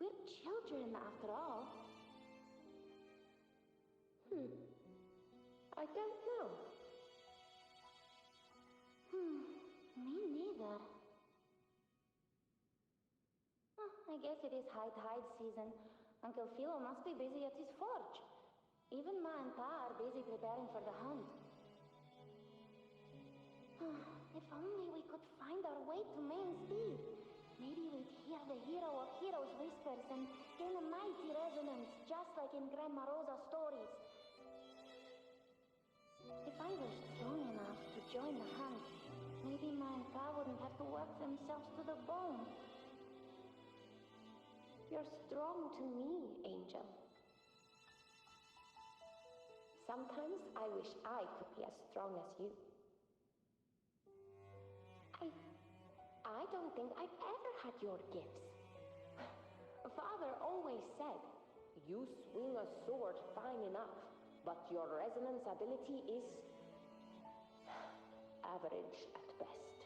We're children, after all. I don't know. Me neither. I guess it is high tide season. Uncle Philo must be busy at his forge. Even Ma and Pa are busy preparing for the hunt. If only we could find our way to Main Steep. Maybe we'd hear the hero of heroes whispers and gain a mighty resonance, just like in Grandma Rosa's stories. If I were strong enough to join the hunt, maybe Ma and Pa wouldn't have to work themselves to the bone. You're strong to me, Angel. Sometimes I wish I could be as strong as you. I don't think I've ever had your gifts. Father always said, you swing a sword fine enough, but your resonance ability is average at best.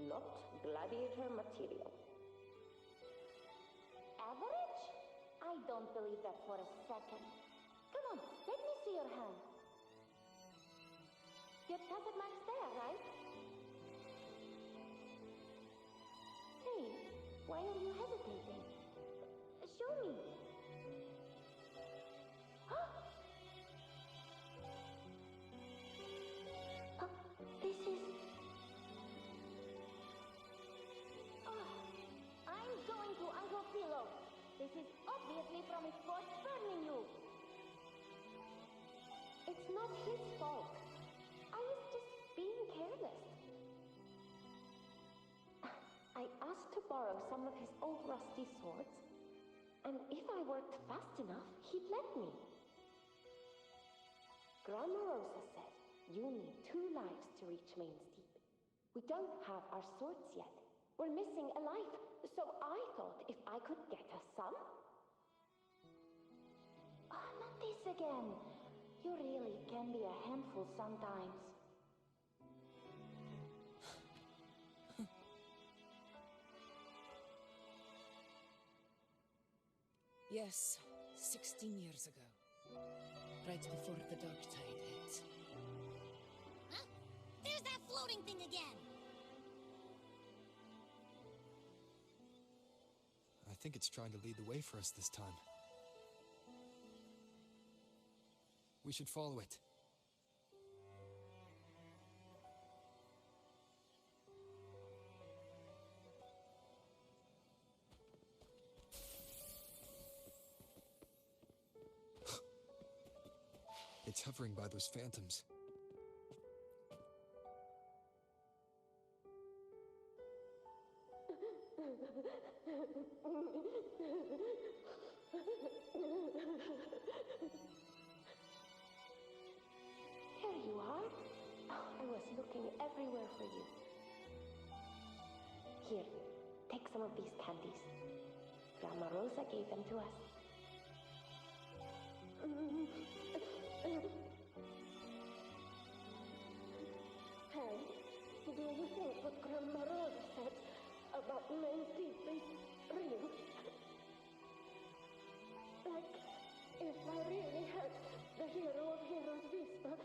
Not gladiator material. Average? I don't believe that for a second. Come on, let me see your hand. Your tacit mark's there, right? Hey, why are you hesitating? Show me. This is... I'm going to Uncle Philo. This is obviously from his forge burning you. It's not his fault. I was just being careless. I asked to borrow some of his old rusty swords, and if I worked fast enough, he'd let me. Grandma Rosa said you need 2 lives to reach Main Steep. We don't have our swords yet. We're missing a life, so I thought if I could get us some... Oh, not this again. You really can be a handful sometimes. Yes, 16 years ago. Right before the dark tide hit. Huh? There's that floating thing again! I think it's trying to lead the way for us this time. We should follow it. It's hovering by those phantoms. Here you are. I was looking everywhere for you. Here, take some of these candies. Grandma Rosa gave them to us. Hey, do you think what Grandma Rosa said about Main Steep is real? Like, if I really had the hero of heroes whisper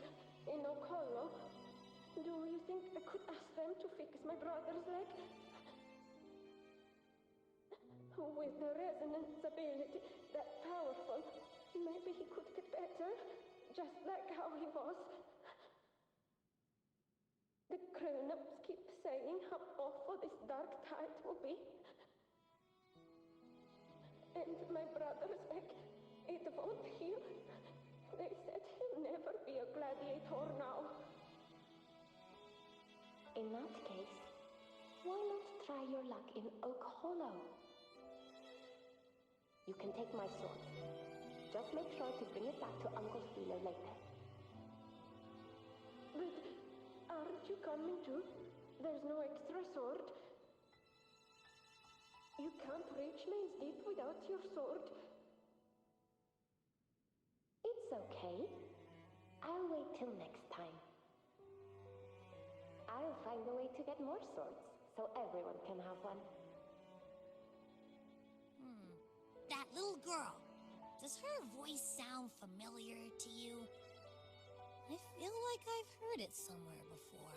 in Okolo, do you think I could ask them to fix my brother's leg? With the resonance ability that powerful, maybe he could get better, just like how he was. The grown-ups keep saying how awful this dark tide will be. And my brother's leg, it won't heal. They said he'll never be a gladiator now. In that case, why not try your luck in Oak Hollow? You can take my sword. Just make sure to bring it back to Uncle Philo later. But aren't you coming too? There's no extra sword. You can't reach Main's Deep without your sword. It's okay. I'll wait till next time. I'll find a way to get more swords, so everyone can have one. That little girl. Does her voice sound familiar to you? I feel like I've heard it somewhere before.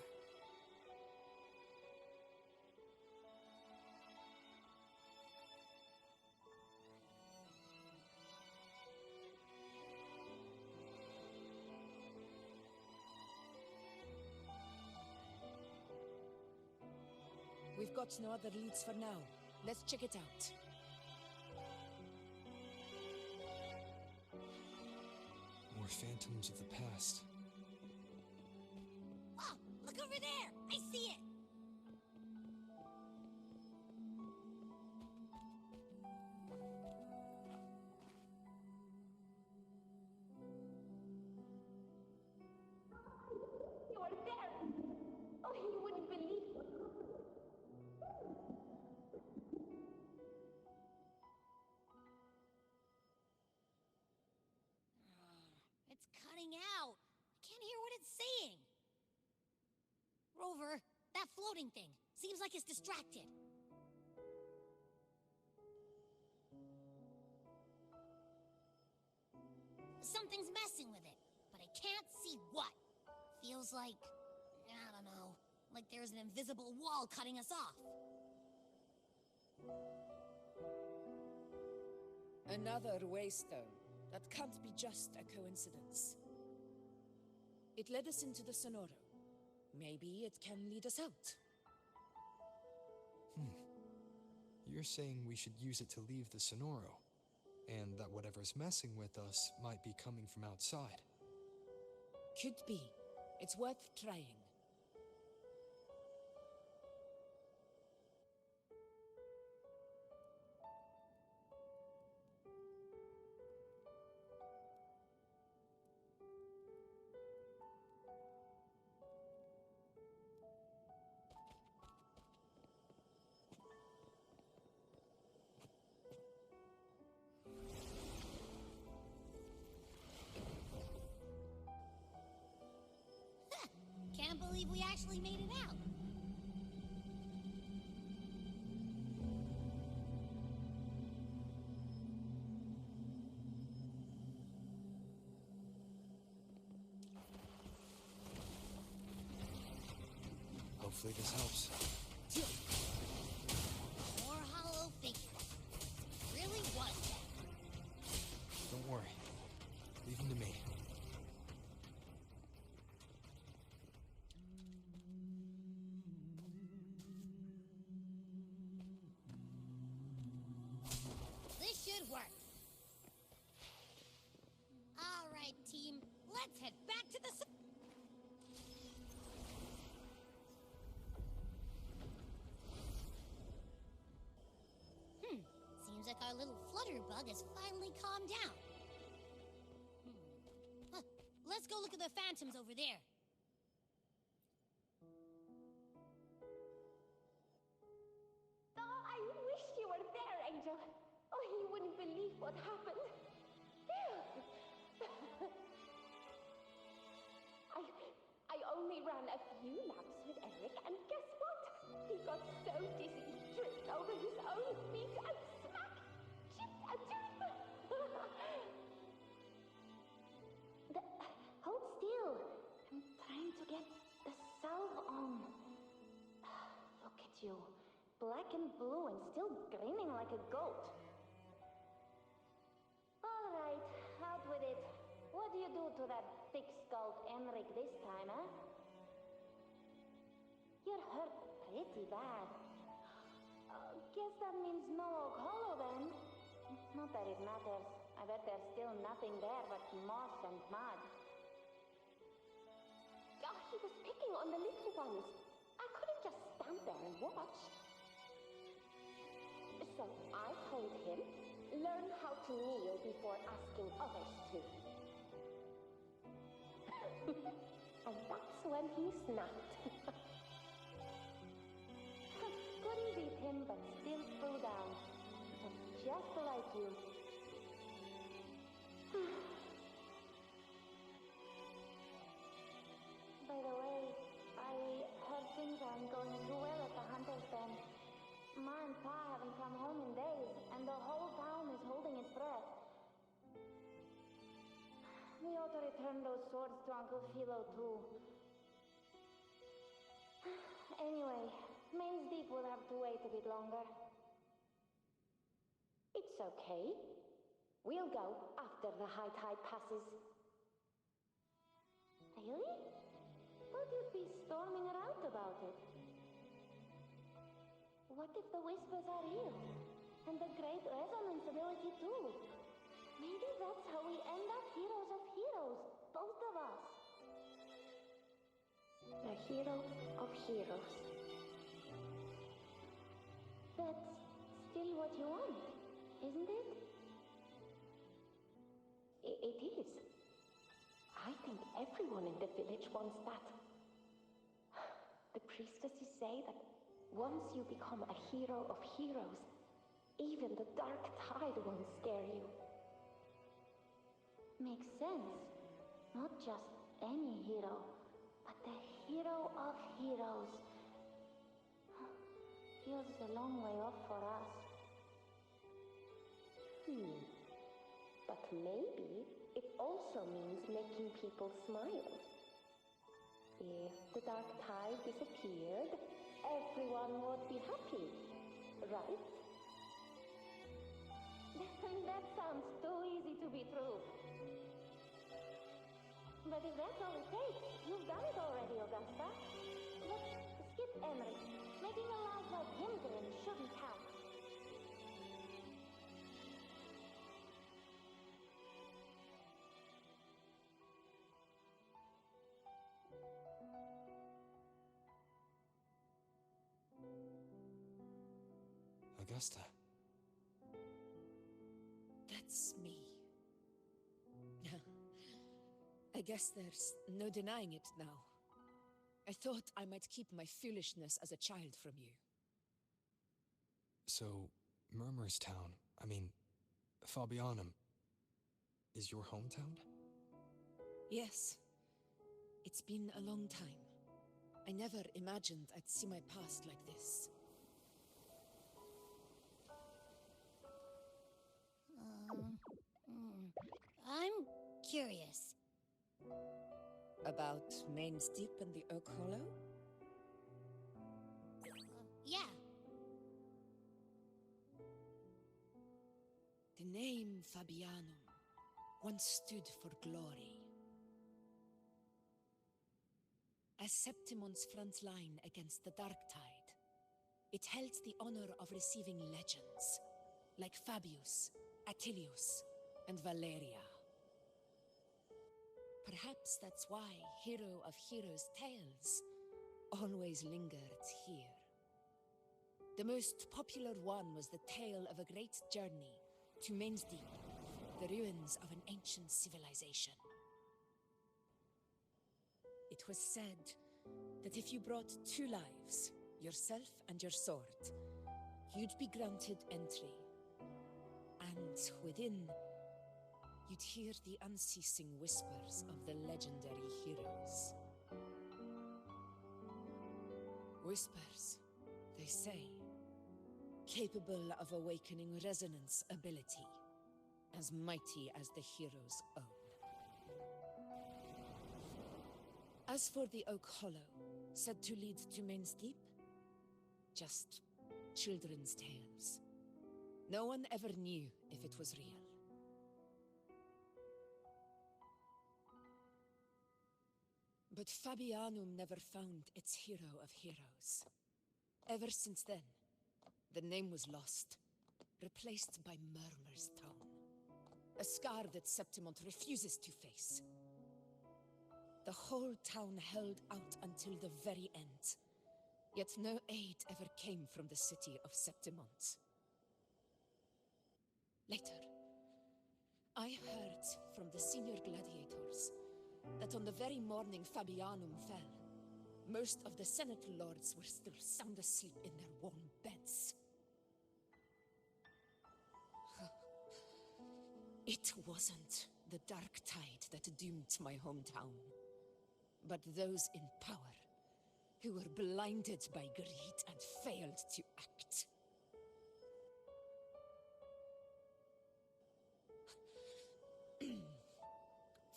We've got no other leads for now. Let's check it out. More phantoms of the past. Oh, look over there! I see it! You are there! Oh, you wouldn't believe what happened. It's cutting out. I can't hear what it's saying. Rover, that floating thing. Seems like it's distracted. Something's messing with it, but I can't see what. Feels like, I don't know, like there's an invisible wall cutting us off. Another waystone. That can't be just a coincidence. It led us into the Sonoro. Maybe it can lead us out. You're saying we should use it to leave the Sonoro, and that whatever's messing with us might be coming from outside. Could be. It's worth trying. Can't believe we actually made it out. Hopefully this helps. More hollow figures. It really was that. Don't worry. Leave them to me. This should work. All right, team. Let's head back to the... Seems like our little flutterbug has finally calmed down. Let's go look at the phantoms over there. Oh, I wish you were there, Angel. Oh, you wouldn't believe what happened. I only ran a few laps with Eric, and guess what? He got so dizzy, he tripped over his own feet and smack! Chipped a tooth! Hold still. I'm trying to get the salve on. Look at you. Black and blue and still grinning like a goat. All right, out with it. What do you do to that thick-skulled Enric this time, huh? You're hurt pretty bad. Guess that means no Oak Hollow then. Not that it matters. I bet there's still nothing there but moss and mud. Oh, he was picking on the little ones. I couldn't just stand there and watch. So I told him, learn how to kneel before asking others to. And that's when he snapped. Couldn't beat him. swim but still threw down. Just like you. By the way, I heard things aren't going too well at the Hunter's Den. Ma and Pa haven't come home in days, and the whole town is holding its breath. We ought to return those swords to Uncle Philo, too. Anyway, Maze Deep will have to wait a bit longer. It's okay. We'll go after the high tide passes. Really? Thought you'd be storming around about it. What if the whispers are real? And the great resonance ability too? Maybe that's how we end up heroes of heroes, both of us. A hero of heroes. That's still what you want, isn't it? It is. I think everyone in the village wants that. The priestesses say that once you become a hero of heroes, even the dark tide won't scare you. Makes sense. Not just any hero, but the hero of heroes. Feels a long way off for us. But maybe it also means making people smile. If the dark tide disappeared, everyone would be happy, right? That sounds too easy to be true. But if that's all it takes, you've done it already, Augusta. Look, skip Emmerich. Making a lad like him grin shouldn't count. Augusta. That's me. I guess there's no denying it now. I thought I might keep my foolishness as a child from you. So, Murmur's town, Fabianum, is your hometown? Yes. It's been a long time. I never imagined I'd see my past like this. I'm curious. About Main's Deep and the Oak Hollow? Yeah. The name Fabianum once stood for glory. As Septimon's front line against the Dark Tide, it held the honor of receiving legends, like Fabius, Attilius, and Valeria. Perhaps that's why Hero of Heroes' tales always lingered here. The most popular one was the tale of a great journey to Main's Deep, the ruins of an ancient civilization. It was said that if you brought 2 lives, yourself and your sword, you'd be granted entry. And within, you'd hear the unceasing whispers of the legendary heroes. Whispers, they say, capable of awakening resonance ability, as mighty as the hero's own. As for the Oak Hollow, said to lead to Main's Deep, just children's tales. No one ever knew if it was real. But Fabianum never found its hero of heroes. Ever since then, the name was lost, replaced by Murmur's Tone. A scar that Septimont refuses to face. The whole town held out until the very end, yet no aid ever came from the city of Septimont. Later, I heard from the senior gladiators that on the very morning Fabianum fell, most of the Senate lords were still sound asleep in their warm beds. It wasn't the dark tide that doomed my hometown, but those in power who were blinded by greed and failed to act.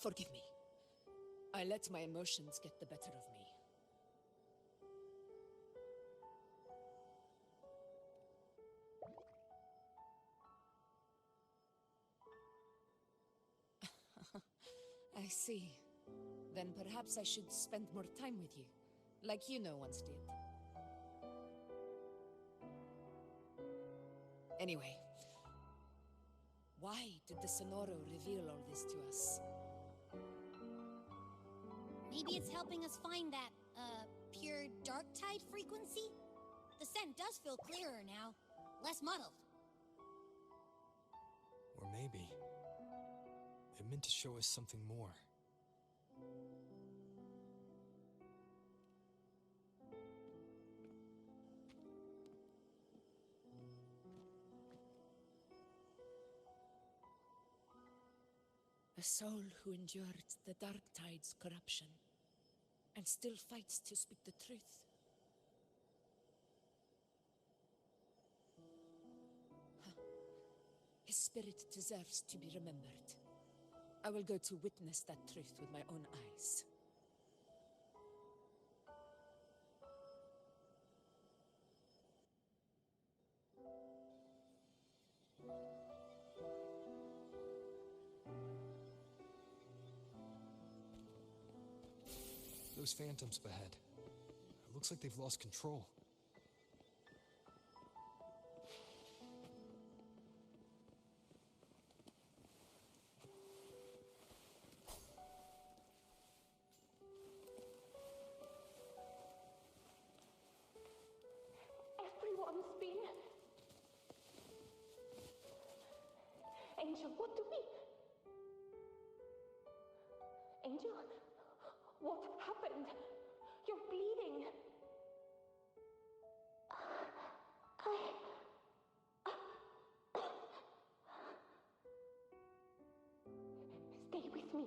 Forgive me. I let my emotions get the better of me. I see. Then perhaps I should spend more time with you, like you once did. Anyway, why did the Sonoro reveal all this to us? Maybe it's helping us find that, pure dark tide frequency? The scent does feel clearer now, less muddled. Or maybe it meant to show us something more. A soul who endured the dark tide's corruption and still fights to speak the truth. His spirit deserves to be remembered. I will go to witness that truth with my own eyes. Those phantoms ahead. It looks like they've lost control. Everyone's been... Angel, what do we... Angel? What happened? You're bleeding. Stay with me.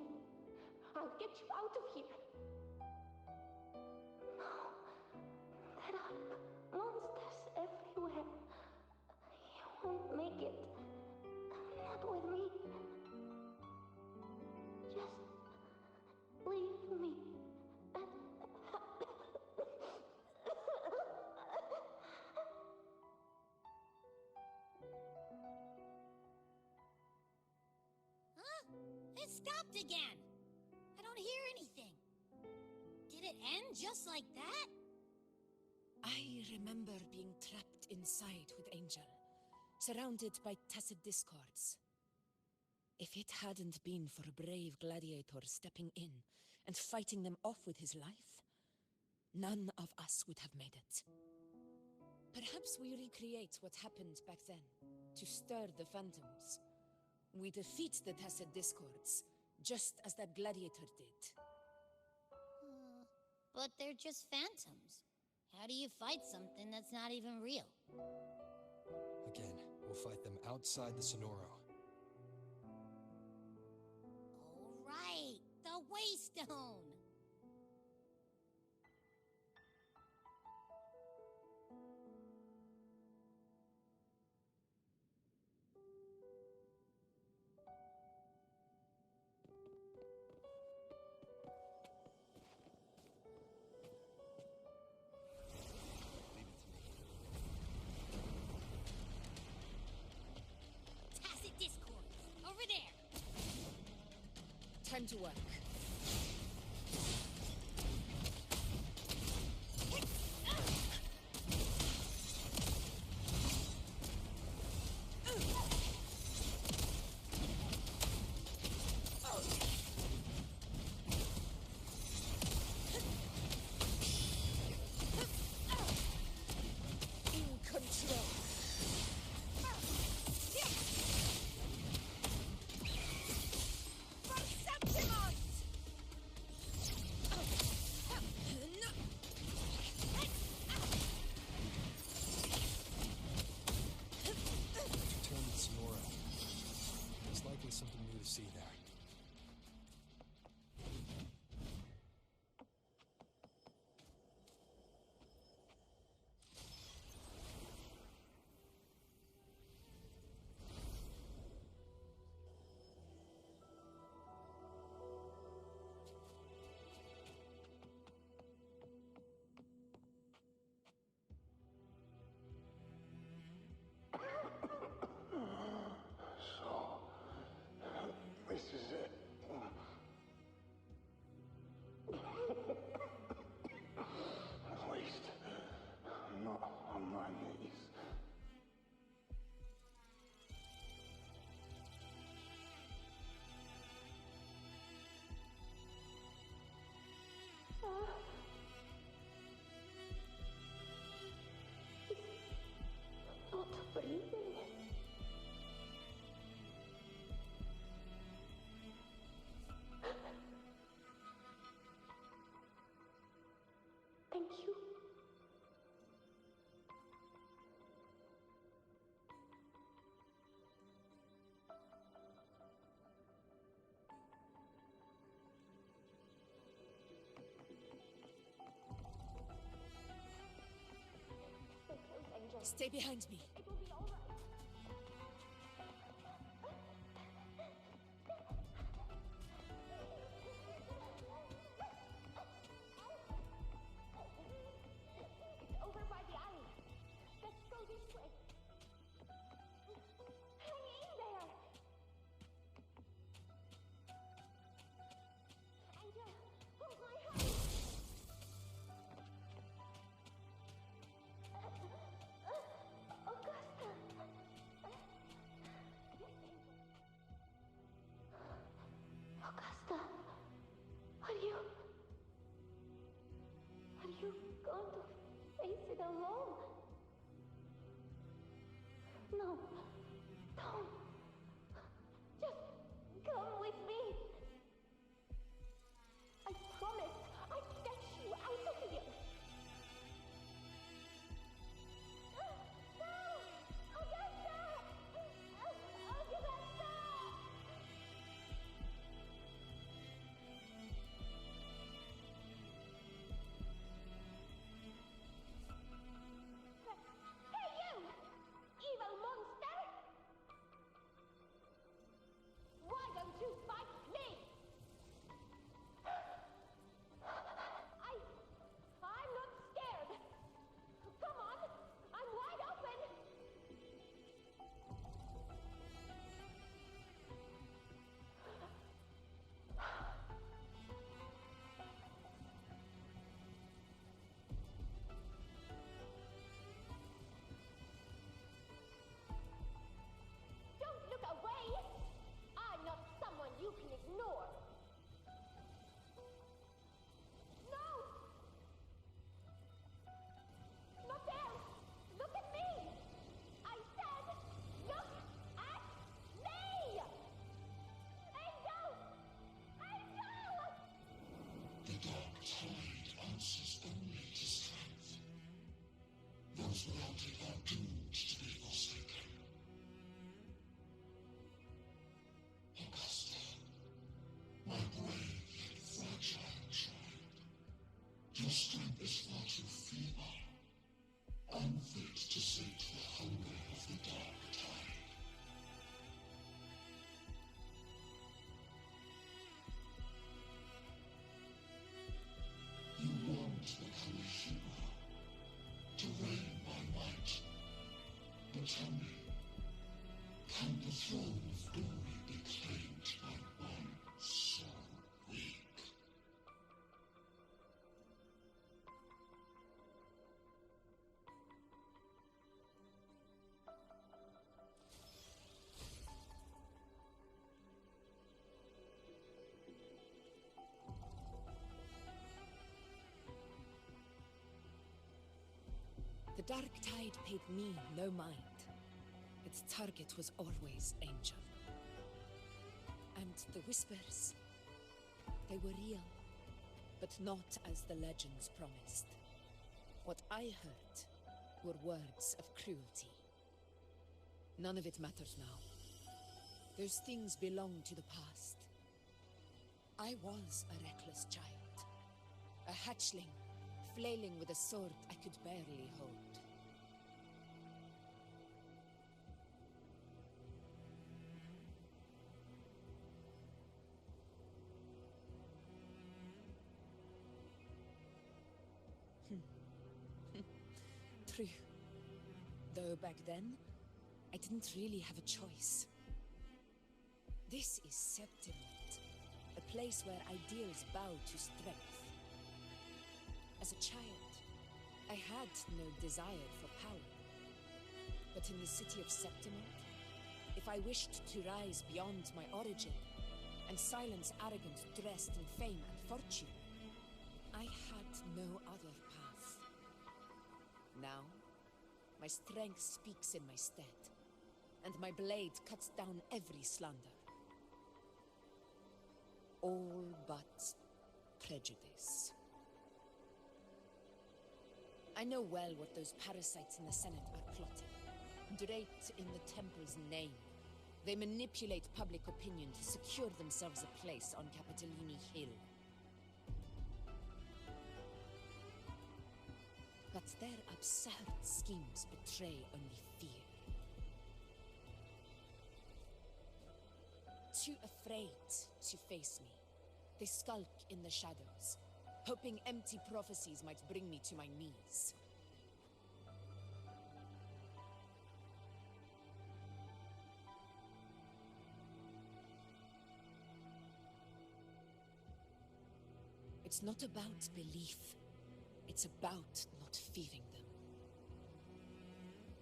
I'll get you out of here. No. There are monsters everywhere. You won't make it. Not with me. Just leave me. Huh? It stopped again. I don't hear anything. Did it end just like that? I remember being trapped inside with Angel, surrounded by tacit discords. If it hadn't been for a brave gladiator stepping in and fighting them off with his life, none of us would have made it. Perhaps we recreate what happened back then, to stir the phantoms. We defeat the tacit discords, just as that gladiator did. But they're just phantoms. How do you fight something that's not even real? Again, we'll fight them outside the Sonoro. All right, the Waystone! Tacit discords, over there! Time to work. In control. Perceptimos! Stay behind me. It will be all right. It's over by the alley. Let's go this way. Hang in there. Angel, hold my hand. Augusta. Augusta, are you going to face it alone? No, don't. Just come with me. I promise I'll get you out of here. No! Augusta! Augusta! Hey, you! Evil monster! Why don't you fight me? I'm not scared. Come on, I'm wide open. Don't look away. I'm not someone you can ignore. No! Not there! Look at me! I said, look at me! Angel! Angel! The dark tide answers only to strength. Those without it are doomed to be forsaken. Augusta, my brave yet fragile child, your strength is far too feeble, unfit to sate the hunger of the dark tide. You want to become a hero, to reign by might. But tell me, can the throne of glory be claimed by one so weak? The Dark Tide paid me no mind. Its target was always Angel. And the whispers, they were real, but not as the legends promised. What I heard were words of cruelty. None of it matters now. Those things belong to the past. I was a reckless child, a hatchling, flailing with a sword I could barely hold. True. Though back then, I didn't really have a choice. This is Septimont, a place where ideals bow to strength. As a child, I had no desire for power. But in the city of Septimont, if I wished to rise beyond my origin and silence arrogance dressed in fame and fortune, I had no other path. Now, my strength speaks in my stead, and my blade cuts down every slander. All but prejudice. I know well what those parasites in the Senate are plotting. Draped in the Temple's name, they manipulate public opinion to secure themselves a place on Capitolini Hill. But their absurd schemes betray only fear. Too afraid to face me, they skulk in the shadows, hoping empty prophecies might bring me to my knees. It's not about belief. It's about not fearing them.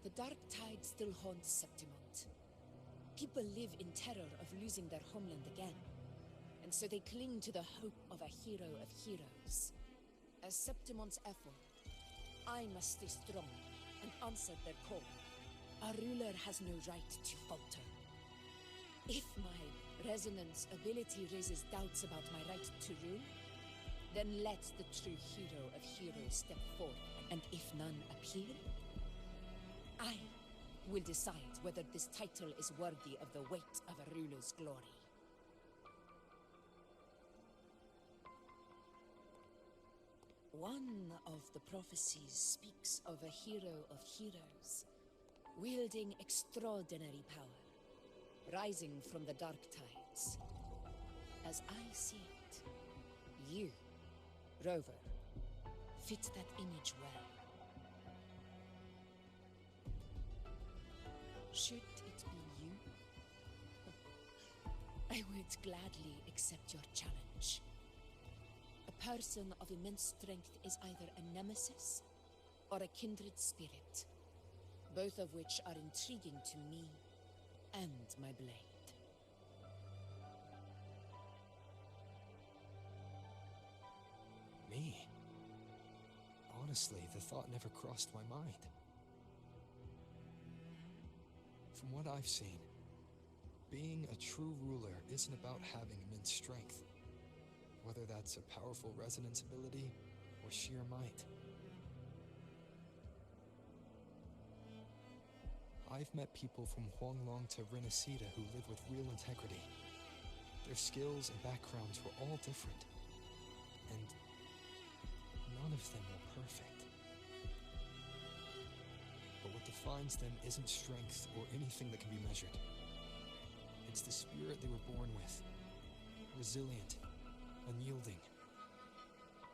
The dark tide still haunts Septimont. People live in terror of losing their homeland again, and so they cling to the hope of a hero of heroes. As Septimont's echo, I must stay strong and answer their call. A ruler has no right to falter. If my resonance ability raises doubts about my right to rule, then let the true hero of heroes step forward, and if none appear, I will decide whether this title is worthy of the weight of a ruler's glory. One of the prophecies speaks of a hero of heroes, wielding extraordinary power, rising from the dark tides. As I see it, you, Rover, fit that image well. Should it be you, I would gladly accept your challenge. A person of immense strength is either a nemesis or a kindred spirit, both of which are intriguing to me and my blade. Me? Honestly, the thought never crossed my mind. From what I've seen, being a true ruler isn't about having immense strength, whether that's a powerful resonance ability or sheer might. I've met people from Huanglong to Renacida who live with real integrity. Their skills and backgrounds were all different, and none of them were perfect. But what defines them isn't strength or anything that can be measured. It's the spirit they were born with. Resilient, unyielding.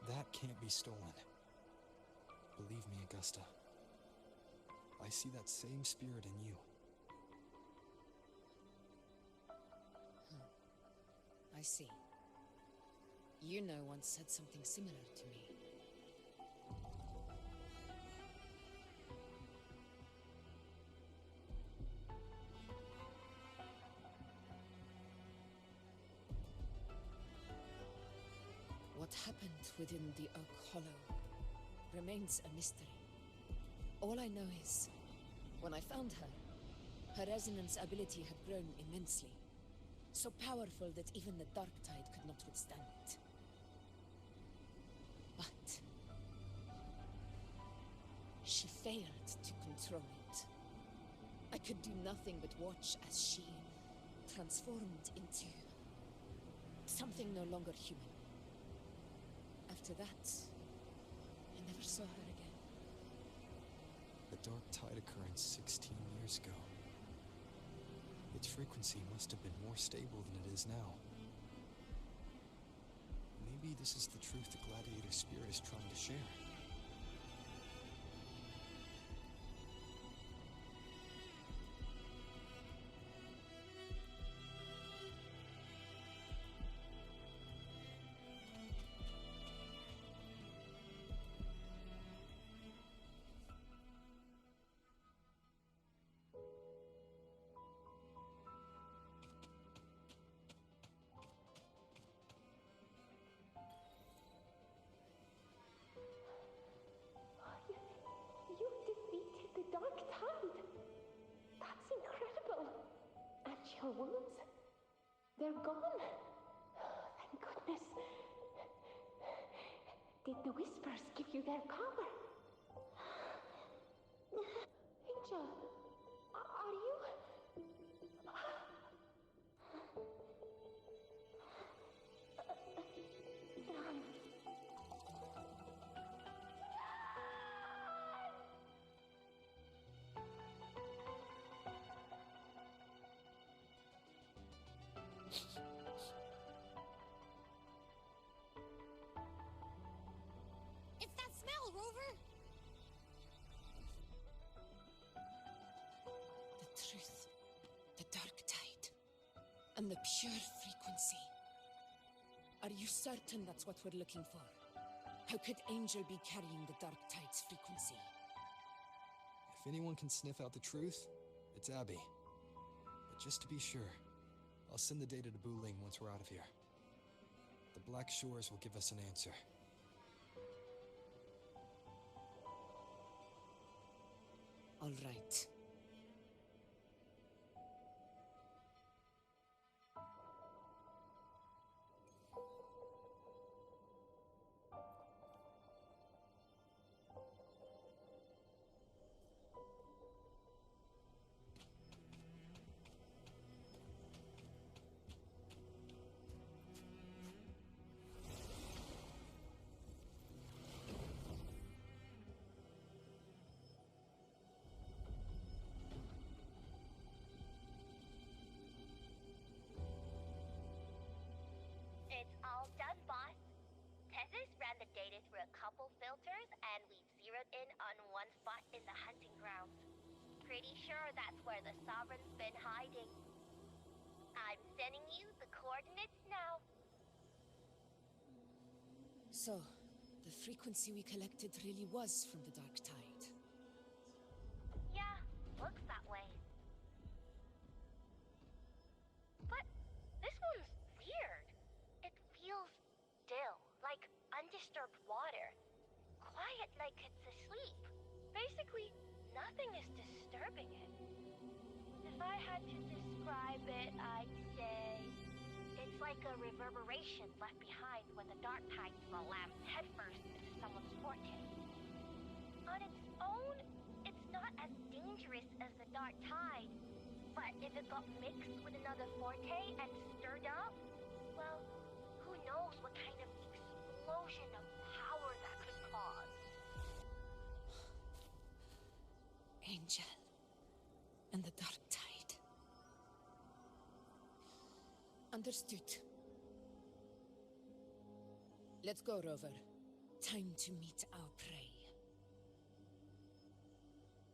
That can't be stolen. Believe me, Augusta. I see that same spirit in you. I see. Yuno once said something similar to me. What happened within the Oak Hollow remains a mystery. All I know is, when I found her, her resonance ability had grown immensely. So powerful that even the Dark Tide could not withstand it. But she failed to control it. I could do nothing but watch as she transformed into something no longer human. After that, I never saw her again. The Dark Tide occurrence 16 years ago. Its frequency must have been more stable than it is now. Maybe this is the truth the Gladiator Spirit is trying to share. You've defeated the Dark Tide! That's incredible! And your wounds? They're gone! Thank goodness. Did the Whispers give you their power? Angel, are you... hell, Rover? The truth. The dark tide. And the pure frequency. Are you certain that's what we're looking for? How could Angel be carrying the dark tide's frequency? If anyone can sniff out the truth, it's Abby. But just to be sure, I'll send the data to Buling once we're out of here. The Black Shores will give us an answer. All right. It's all done, boss. Tethys ran the data through a couple filters, and we've zeroed in on one spot in the hunting grounds. Pretty sure that's where the Sovereign's been hiding. I'm sending you the coordinates now. So, the frequency we collected really was from the dark tide. Yeah, looks that way. But this one's weird. It feels still, like undisturbed water. Quiet like it's asleep. Basically, nothing is disturbing it. If I had to describe it, I'd say it's like a reverberation left behind when the dark tide slams headfirst into someone's forte. On its own, it's not as dangerous as the dark tide, but if it got mixed with another forte and stirred up, well, who knows what kind of explosion of power that could cause. Angel. And the dark tide. Understood. Let's go, Rover. Time to meet our prey.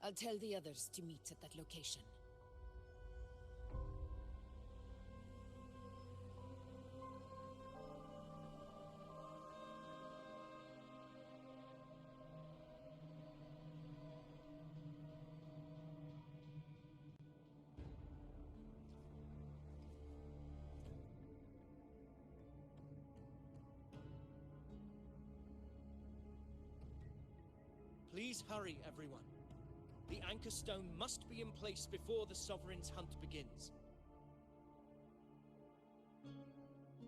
I'll tell the others to meet at that location. Please hurry, everyone. The Anchor Stone must be in place before the Sovereign's hunt begins.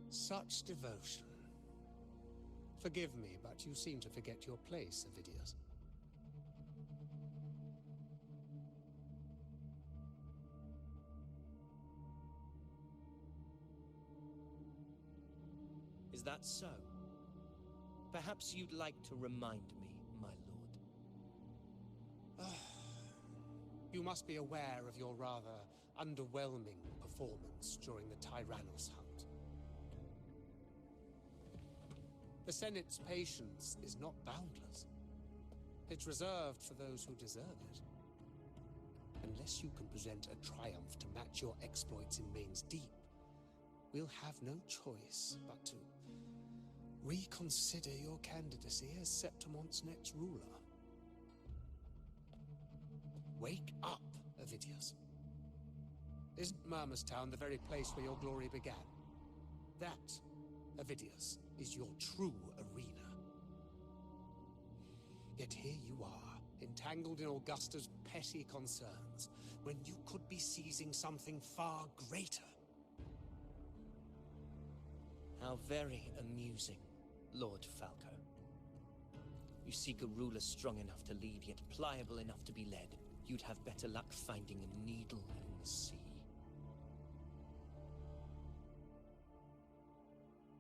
Such devotion. Forgive me, but you seem to forget your place, Avidius. Is that so? Perhaps you'd like to remind me, my lord. You must be aware of your rather underwhelming performance during the Tyrannos hunt. The Senate's patience is not boundless. It's reserved for those who deserve it. Unless you can present a triumph to match your exploits in Main's Deep, we'll have no choice but to reconsider your candidacy as Septimon's next ruler. Wake up, Avidius. Isn't Murmustown the very place where your glory began? That, Avidius, is your true arena. Yet here you are, entangled in Augusta's petty concerns, when you could be seizing something far greater. How very amusing, Lord Falco. You seek a ruler strong enough to lead, yet pliable enough to be led. You'd have better luck finding a needle in the sea.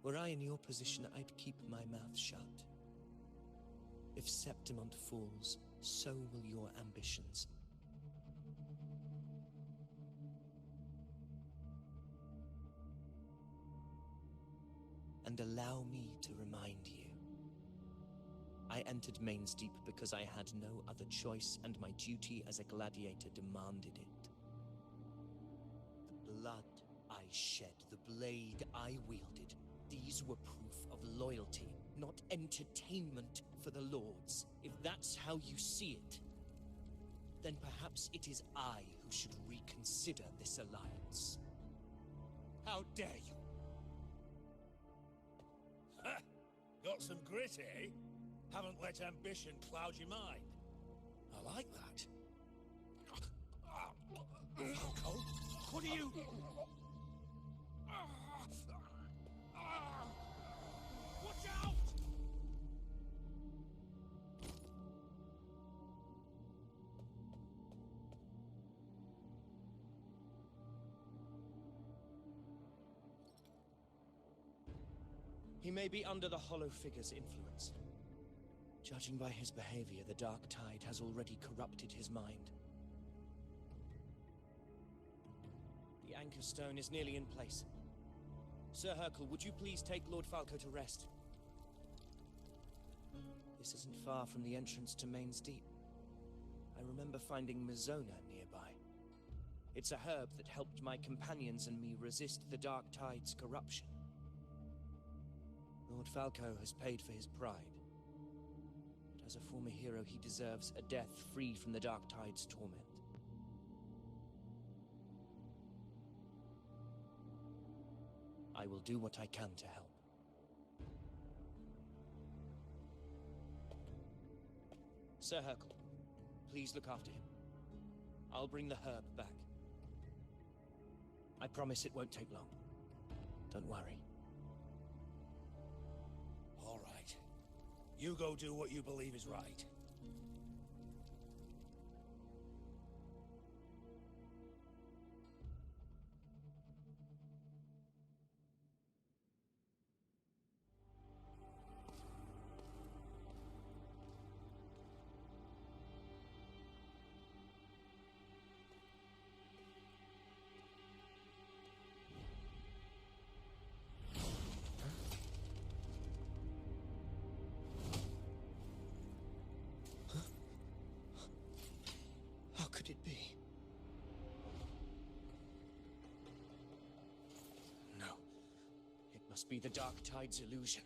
Were I in your position, I'd keep my mouth shut. If Septimont falls, so will your ambitions. And allow me to remind you, I I entered Main's Deep because I had no other choice, and my duty as a gladiator demanded it. The blood I shed, the blade I wielded, these were proof of loyalty, not entertainment for the Lords. If that's how you see it, then perhaps it is I who should reconsider this alliance. How dare you? Ha! Got some grit, eh? Haven't let ambition cloud your mind. I like that. Falco, what are you... Watch out! He may be under the Hollow Figure's influence. Judging by his behavior, the Dark Tide has already corrupted his mind. The Anchor Stone is nearly in place. Sir Hercule, would you please take Lord Falco to rest? This isn't far from the entrance to Main's Deep. I remember finding Mizona nearby. It's a herb that helped my companions and me resist the Dark Tide's corruption. Lord Falco has paid for his pride. But as a former hero, he deserves a death free from the Dark Tide's torment. I will do what I can to help. Sir Hercule, please look after him. I'll bring the herb back. I promise it won't take long. Don't worry. All right. You go do what you believe is right. How could it be? No. It must be the Dark Tide's illusion.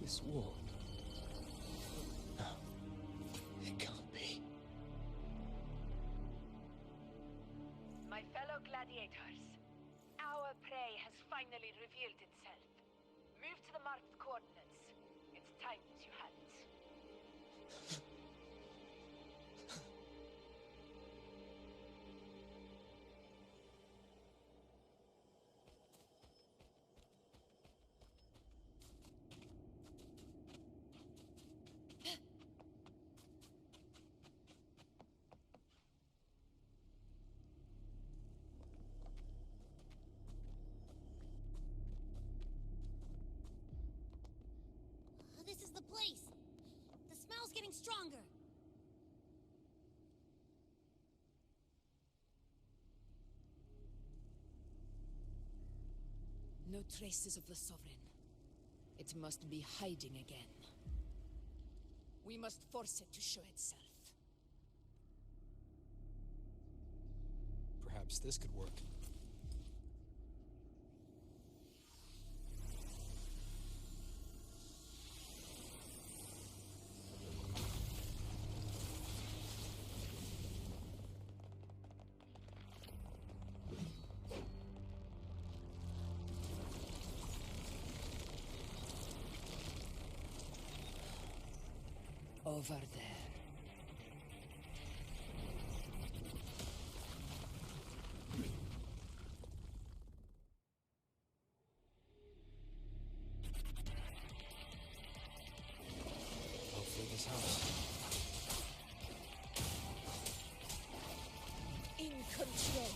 This wall. No. It can't be. My fellow gladiators, our prey has finally revealed itself. Move to the marked coordinates. It's time you had it. This is the place! The smell's getting stronger! No traces of the Sovereign. It must be hiding again. We must force it to show itself. Perhaps this could work. Over there. Hopefully this helps. In control.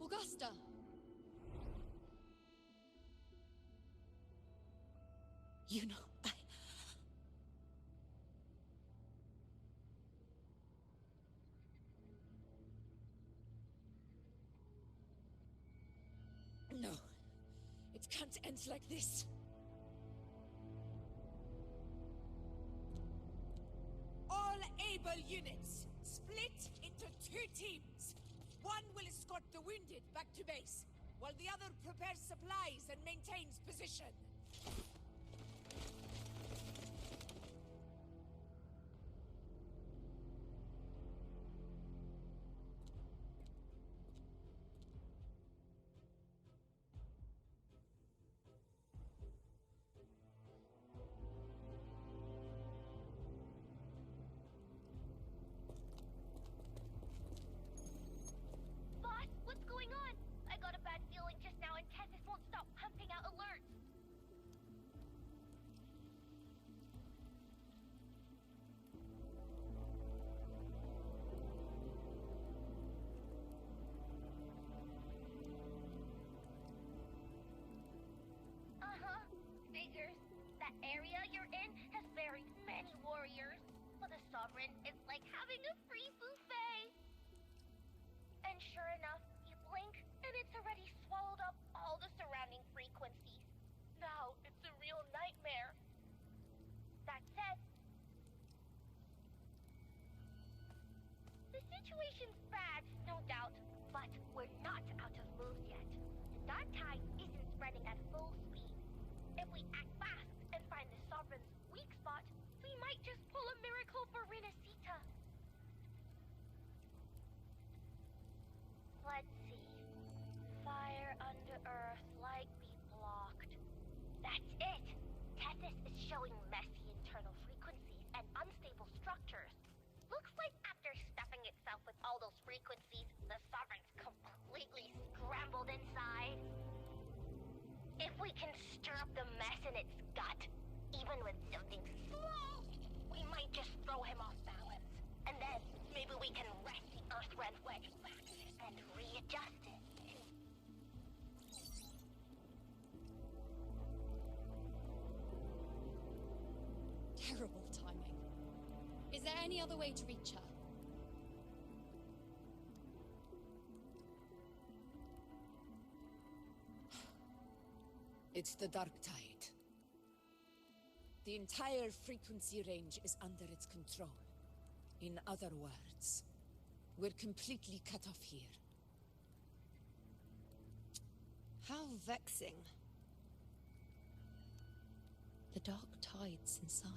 Augusta! You know, No. It can't end like this. All able units, split into 2 teams. One will escort the wounded back to base, while the other prepares supplies and maintains position. Boss, what's going on? I got a bad feeling just now and Tessus won't stop pumping out alerts. Uh-huh. Figures. That area you're in has buried many warriors. For the Sovereign, it's like having a free buffet. And sure enough, you blink, and it's already swallowed up all the surrounding frequencies. Now, it's a real nightmare. That said, the situation's bad, no doubt, but we're not out of moves yet. The dark tide isn't spreading at full speed. If we act fast and find the Sovereign's weak spot, we might just pull a miracle for Renacita. Let's see. Fire under earth, light be blocked. That's it! Tessus is showing messy internal frequencies and unstable structures. Looks like after stuffing itself with all those frequencies, the Sovereign's completely scrambled inside. If we can stir up the mess in its gut, even with something small, we might just throw him off balance. And then maybe we can wrest the Earthrend wedge back and readjust it. Terrible timing. Is there any other way to reach her? It's the dark tide. The entire frequency range is under its control. In other words, we're completely cut off here. How vexing. The dark tide's inside.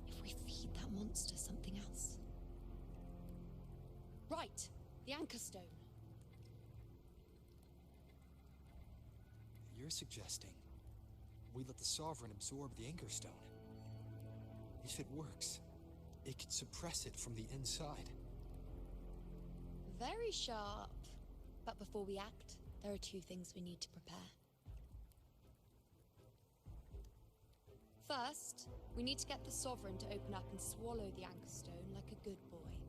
If we feed that monster something else. Right, the Anchor Stone. You're suggesting we let the Sovereign absorb the Anchor Stone. If it works, it could suppress it from the inside. Very sharp. But before we act, there are 2 things we need to prepare. First, we need to get the Sovereign to open up and swallow the Anchor Stone like a good boy.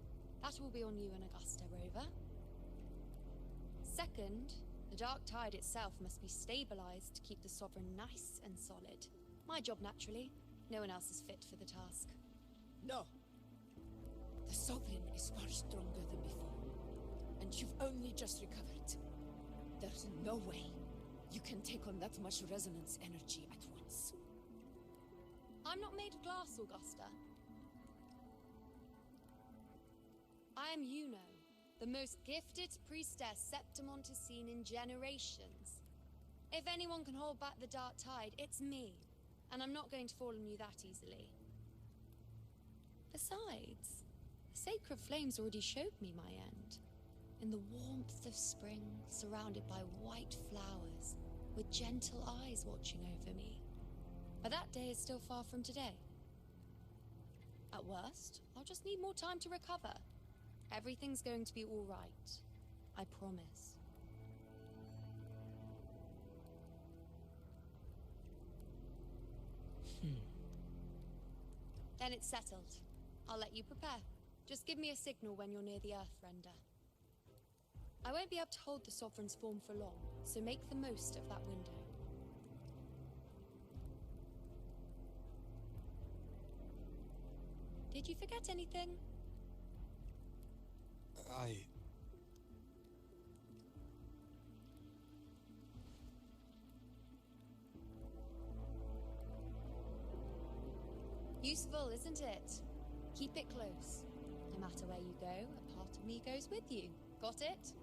That will be on you and Augusta, Rover. Second, the dark tide itself must be stabilized to keep the Sovereign nice and solid. My job, naturally. No one else is fit for the task. No. The Sovereign is far stronger than before. And you've only just recovered. There's no way you can take on that much resonance energy at once. I'm not made of glass, Augusta. I am Yuno, the most gifted priestess Septimont has seen in generations. If anyone can hold back the dark tide, it's me. And I'm not going to fall on you that easily. Besides, the sacred flames already showed me my end. In the warmth of spring, surrounded by white flowers, with gentle eyes watching over me. But that day is still far from today. At worst, I'll just need more time to recover. Everything's going to be all right. I promise. Then it's settled. I'll let you prepare. Just give me a signal when you're near the Earthrender. I won't be able to hold the Sovereign's form for long, so make the most of that window. Did you forget anything? Useful, isn't it? Keep it close. No matter where you go, a part of me goes with you. Got it?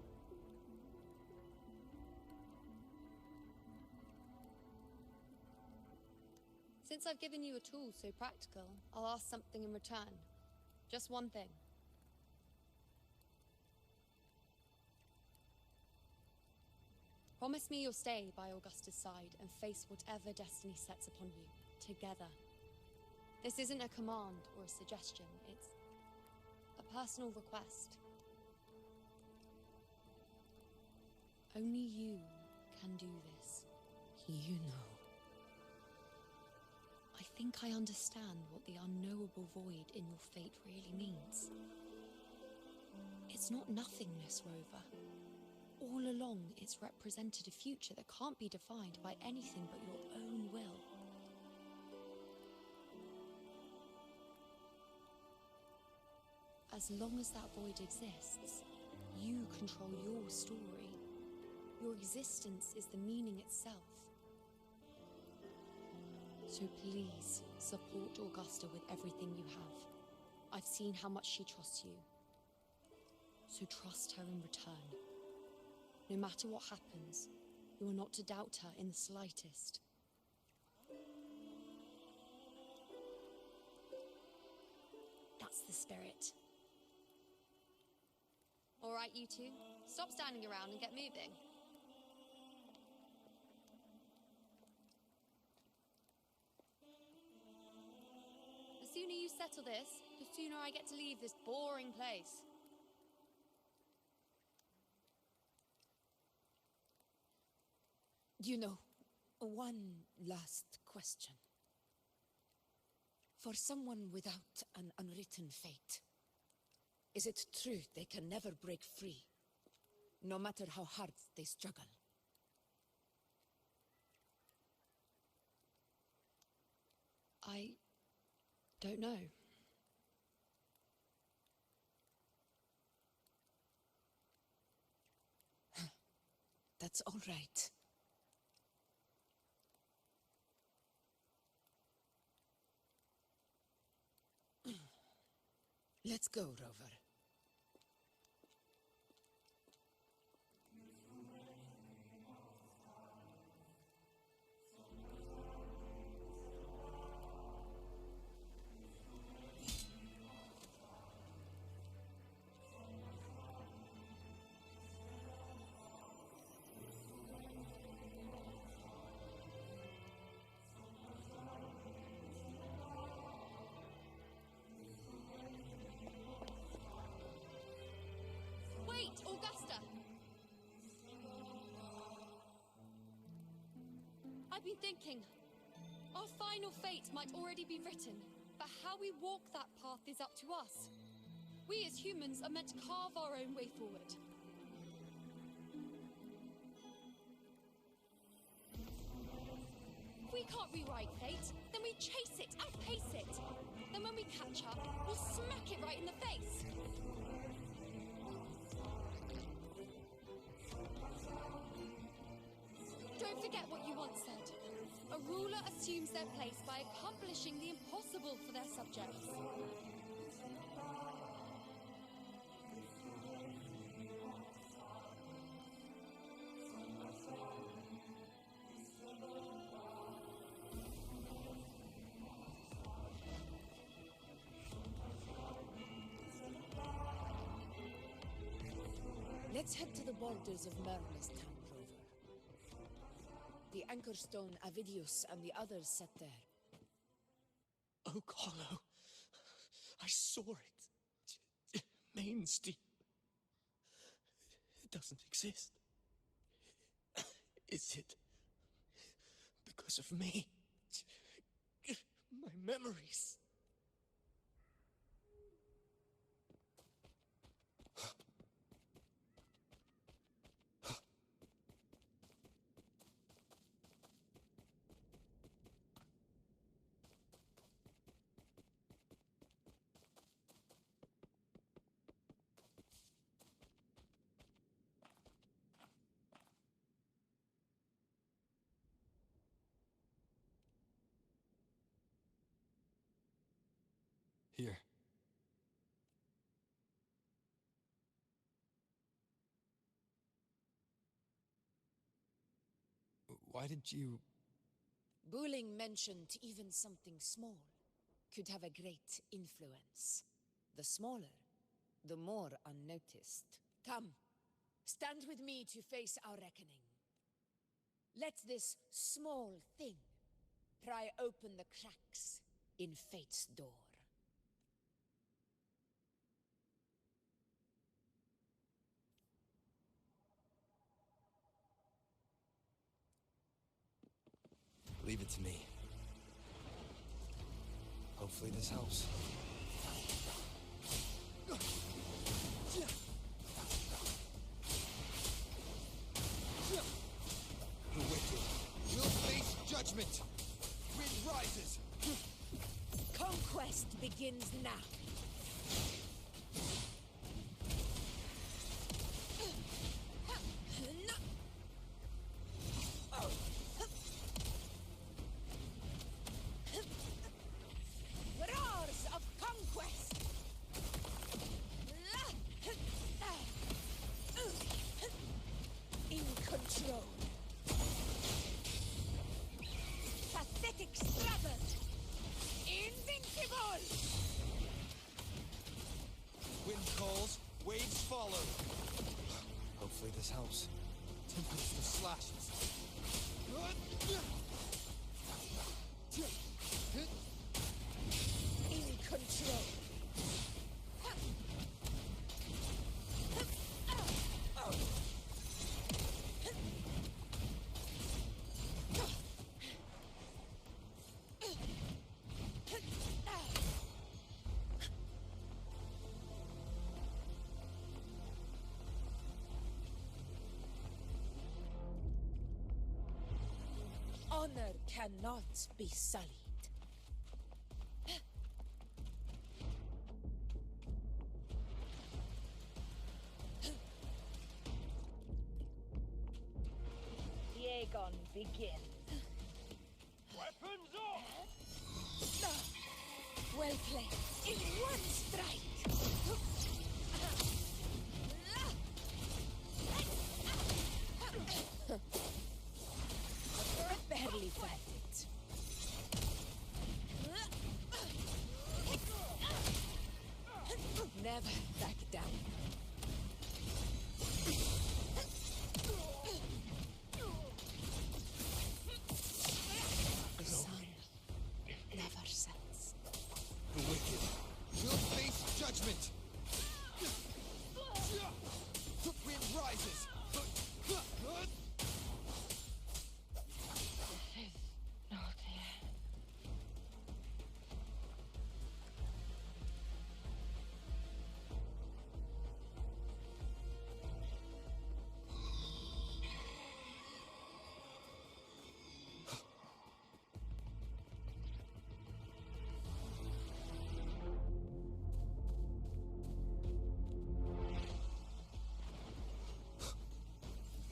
Since I've given you a tool so practical, I'll ask something in return. Just one thing. Promise me you'll stay by Augusta's side and face whatever destiny sets upon you, together. This isn't a command or a suggestion, it's a personal request. Only you can do this. You know. I think I understand what the unknowable void in your fate really means. It's not nothingness, Rover. All along, it's represented a future that can't be defined by anything but your own will. As long as that void exists, you control your story. Your existence is the meaning itself. So please, support Augusta with everything you have. I've seen how much she trusts you. So trust her in return. No matter what happens, you are not to doubt her in the slightest. That's the spirit. All right, you two. Stop standing around and get moving. The sooner you settle this, the sooner I get to leave this boring place. You know, one last question. For someone without an unwritten fate, is it true they can never break free, no matter how hard they struggle? I don't know. That's all right. Let's go, Rover. Wait, Augusta! I've been thinking. Our final fate might already be written, but how we walk that path is up to us. We as humans are meant to carve our own way forward. If we can't rewrite fate, then we chase it, outpace it. Then when we catch up, we'll smack it right in the face. Don't forget what you once said. A ruler assumes their place by accomplishing the impossible for their subjects. Let's head to the borders of Merla's town, Rover. The Anchor Stone, Avidius, and the others set there. Oak Hollow. I saw it. Main's deep. It doesn't exist. Is it because of me? My memories. Here. Why did you... Buling mentioned even something small could have a great influence. The smaller, the more unnoticed. Come, stand with me to face our reckoning. Let this small thing pry open the cracks in fate's door. Leave it to me. Hopefully this helps. The wicked will face judgment. Wind rises. Conquest begins now. Roars of conquest. In control. Pathetic struggle. Invincible. Wind calls, waves follow. Hopefully this helps. Tempest of slashes. In control. Honor cannot be sullied. Aegon begin. Weapons off! Well played. In one strike. Barely felt it. Never back down. The sun never sets. The wicked will face judgment. Wind rises.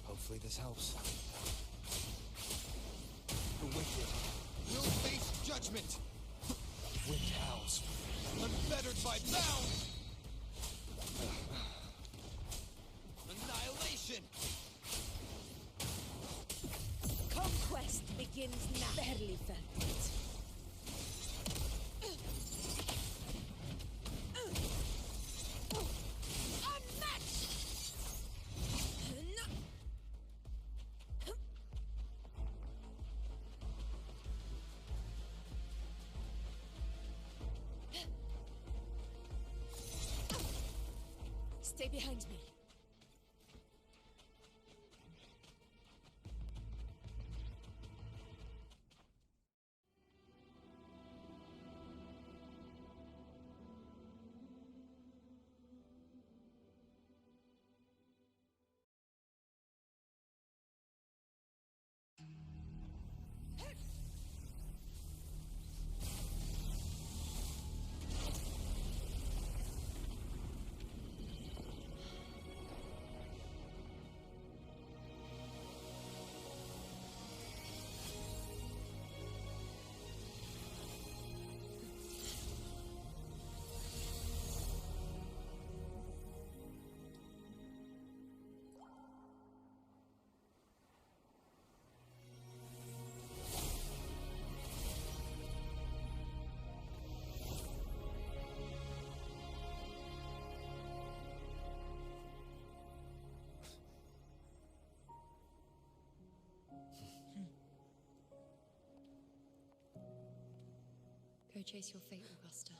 Hopefully this helps. The wicked will face judgment. Wind howls, unfettered by bound. Annihilation. Conquest begins now. Barely felt it. Unmatched! Stay behind me. chase your fate, Augusta.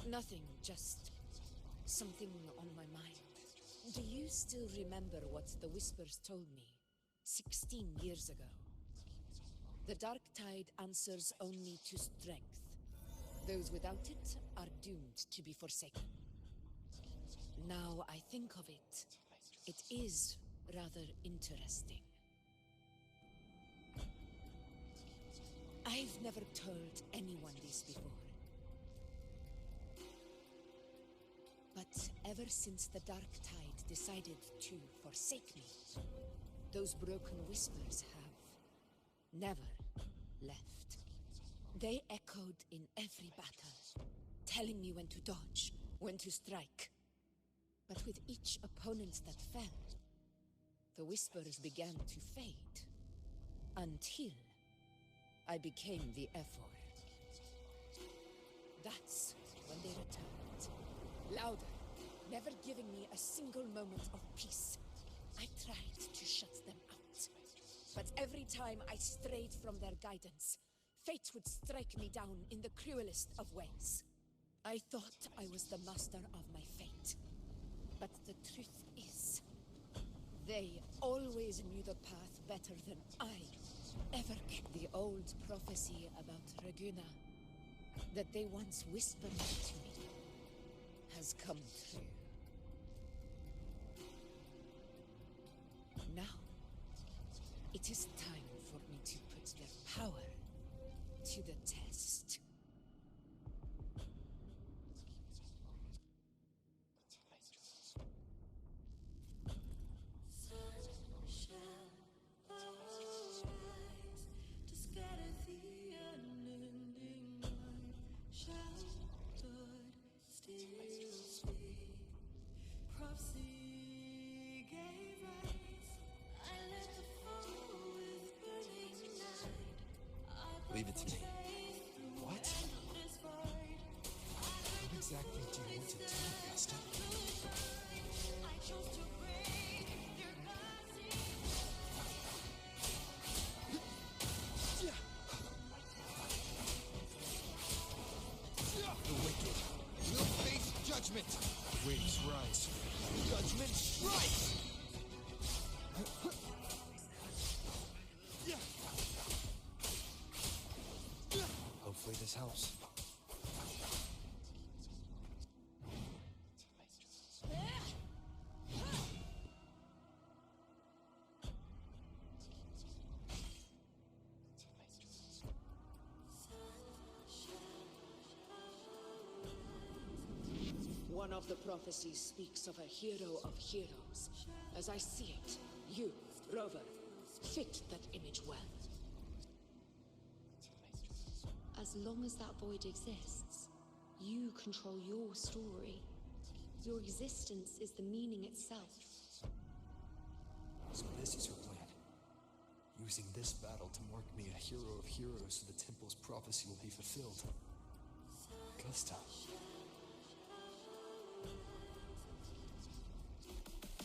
Nothing, just something on my mind. Do you still remember what the Whispers told me 16 years ago? The Dark Tide answers only to strength. Those without it are doomed to be forsaken. Now I think of it, it is rather interesting. I've never told anyone this before. But ever since the Dark Tide decided to forsake me, those broken whispers have never left. They echoed in every battle, telling me when to dodge, when to strike. But with each opponent that fell, the whispers began to fade, until I became the Ephor. That's when they returned. Louder, never giving me a single moment of peace. I tried to shut them out. But every time I strayed from their guidance, fate would strike me down in the cruelest of ways. I thought I was the master of my fate. But the truth is, they always knew the path better than I ever could. The old prophecy about Reguna, that they once whispered to me, has come true. Now, it is time for me to put their power to the test. Leave it to me. What? What exactly do you want to do, Augusta? The wicked will face judgment. Waves rise. Judgment strikes. Hopefully this helps. One of the prophecies speaks of a hero of heroes. As I see it, you, Rover, fit that image well. As long as that void exists, you control your story. Your existence is the meaning itself. So this is your plan. Using this battle to mark me a hero of heroes so the temple's prophecy will be fulfilled. Augusta.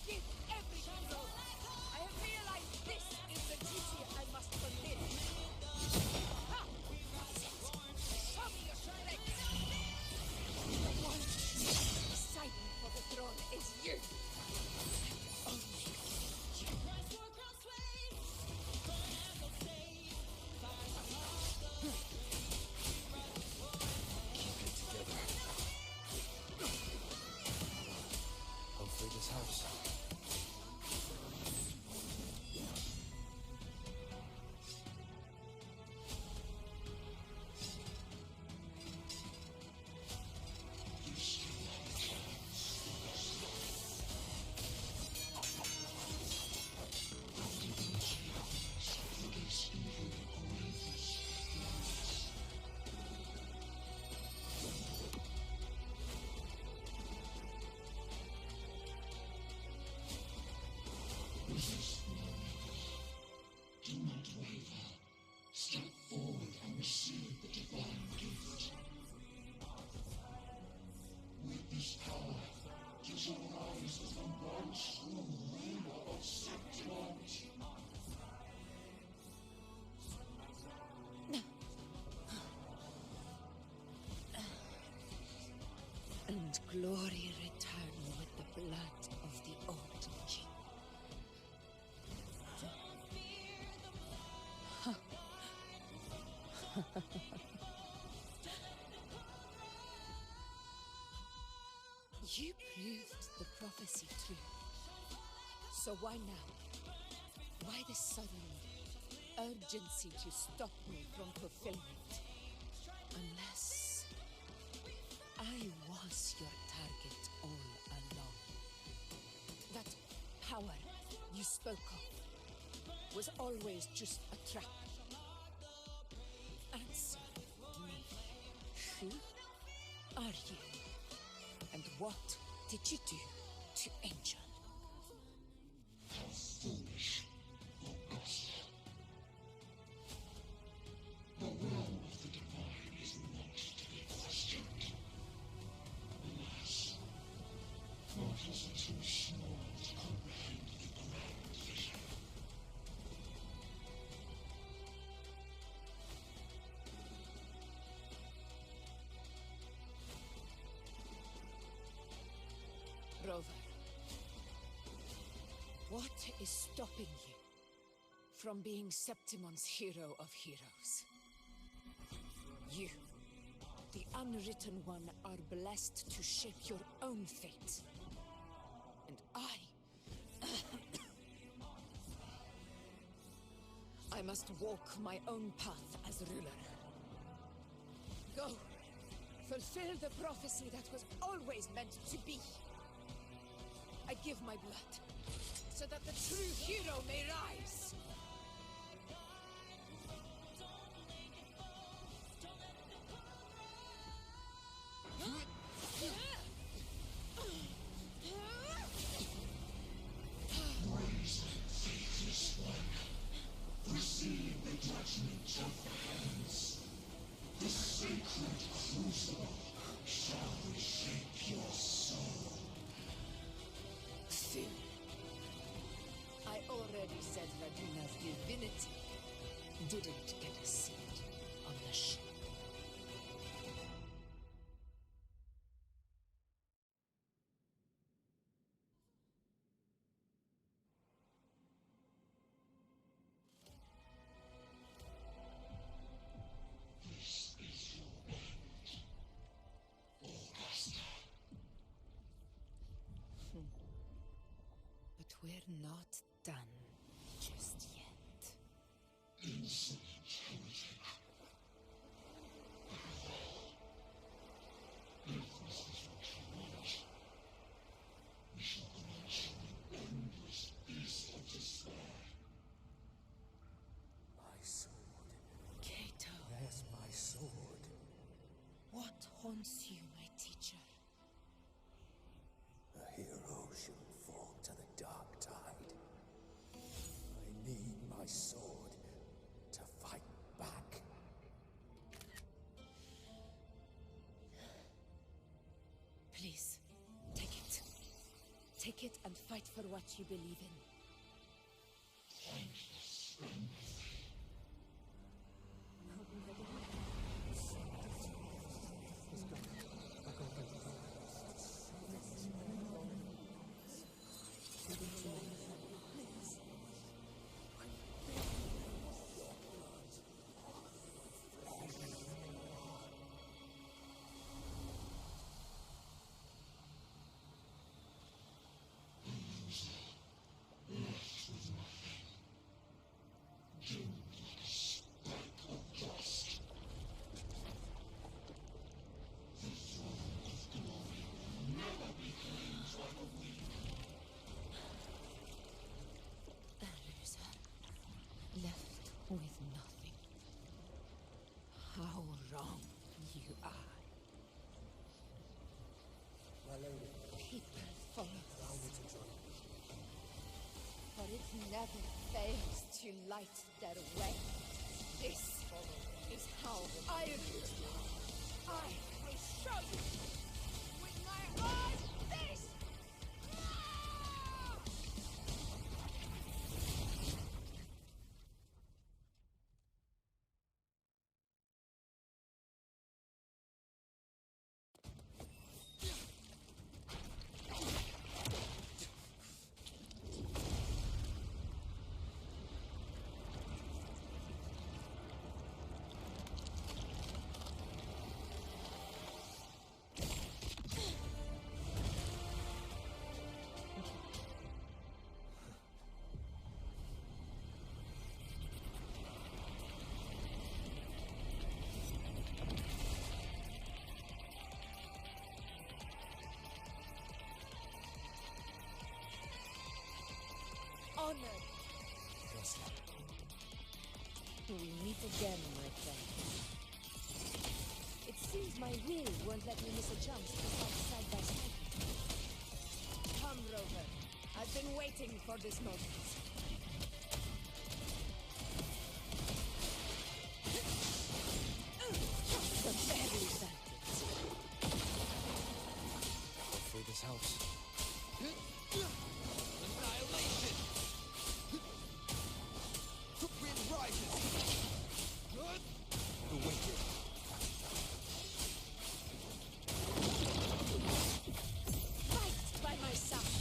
Give everything you know. I have realized this is the duty I must fulfill. Ha! Show me your strength! The one deciding for the throne is you. And only you. and glory return with the blood of the old king. You proved the prophecy true. So why now? Why this sudden urgency to stop me from fulfillment? Unless I was your target all along. That power you spoke of was always just a trap. Answer me. Who are you? And what did you do to Angel? How foolish, Augusta. The realm of the divine is not to be questioned. Alas, mortals are too small to comprehend the grand vision. Rover, what is stopping you from being Septimon's hero of heroes? You, the Unwritten One, are blessed to shape your own fate. And I must walk my own path as ruler. Go, fulfill the prophecy that was always meant to be. I give my blood, so that the true hero may rise! Raise faithless one. Receive the judgment of the hands. The sacred crucible shall reshape your soul. Fool. I already said Laguna's divinity didn't get a seat on the ship. This is your end, Augusta. But we're not done just yet. Insolent heretic. If this is what you want, we shall grant you an endless peace of despair. My sword. Cato, Yes, my sword. what haunts you, my teacher? A hero shouldn't fall to the dark tide. I need my sword to fight back. Please, take it. Take it and fight for what you believe in. Thankless and Left with nothing. How wrong you are. My lady, People follow allow me to join you. for it never fails to light their way. This is how I rule. I will show you with my eyes this! honor. Yes. We meet again, my friend. It seems my will won't let me miss a chance to fight side by side with you. Come, Rover. I've been waiting for this moment. The very bandits. Hopefully this helps. Annihilation! Wind rises! The wicked. Fight by my side.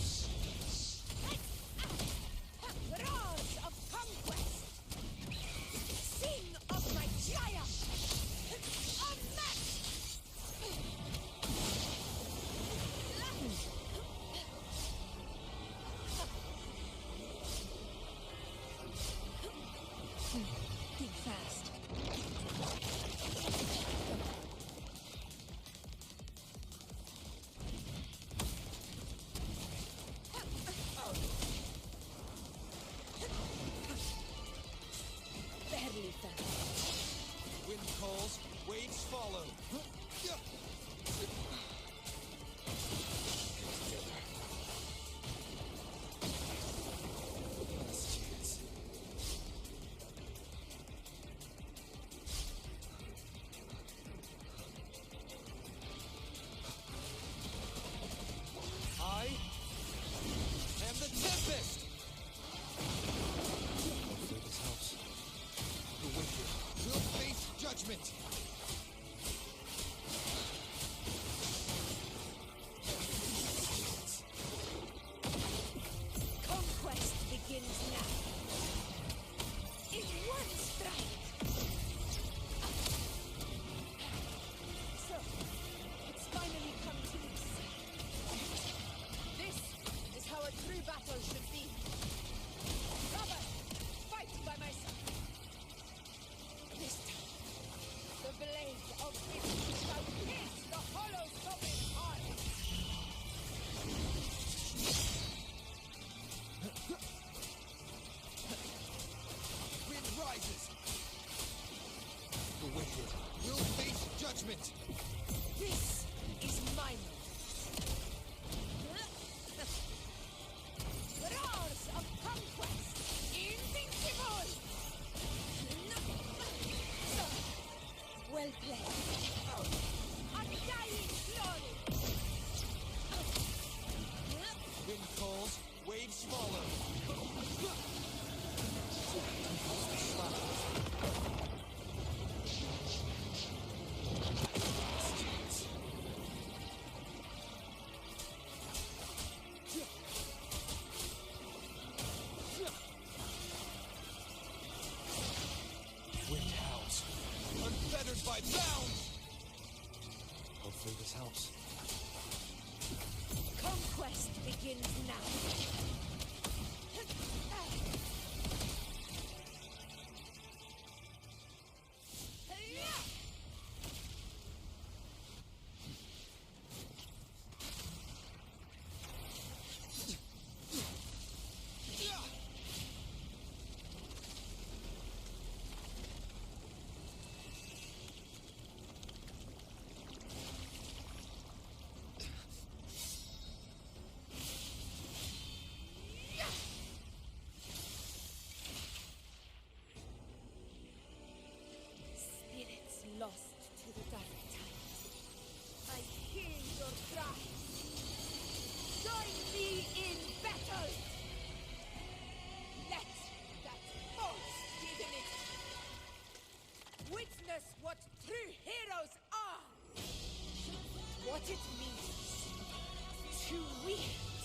Roars of conquest. Sing of my triumph. A match. Think fast. Barely fast. Wind calls, waves follow. Last chance. I am the Tempest! Hopefully this helps. The wicked will face judgment! Conquest begins now. In one strike. So, it's finally come to this. This is how a true battle should be. Brother, fight by my side. This time, the blade of victory shall pierce the hollow sovereign's heart. Wind rises! The wicked will face judgment! This is my moment. Roars of conquest! Invincible! Well played. Undying glory! Wind calls, waves follow. Wind howls, unfettered by bounds. Hopefully this helps. Conquest begins now. Spirits lost to the dark tide. I hear your cries. Join me in battle! Let that false divinity witness what true heroes are! What it means to wield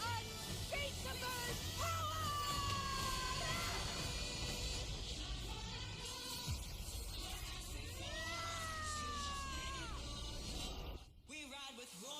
unshakable power! We ride with roar.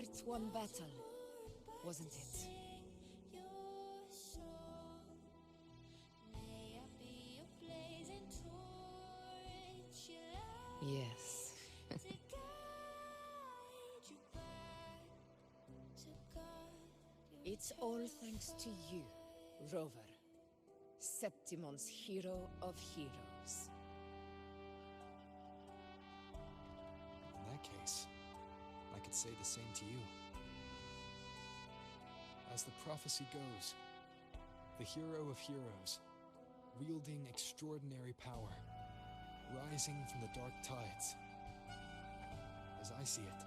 hard-won battle, wasn't it? Yes. It's all thanks to you, Rover. Septimon's hero of heroes. In that case, I could say the same to you. As the prophecy goes, the hero of heroes, wielding extraordinary power, rising from the dark tides. As I see it,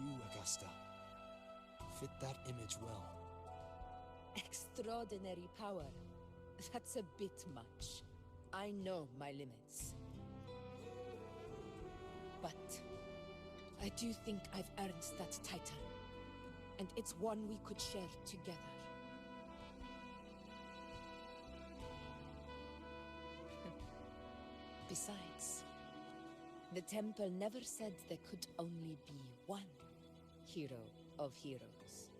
you, Augusta, fit that image well. Extraordinary power. That's a bit much. I know my limits. But I do think I've earned that title. And it's one we could share together. Besides, the temple never said there could only be one hero of heroes.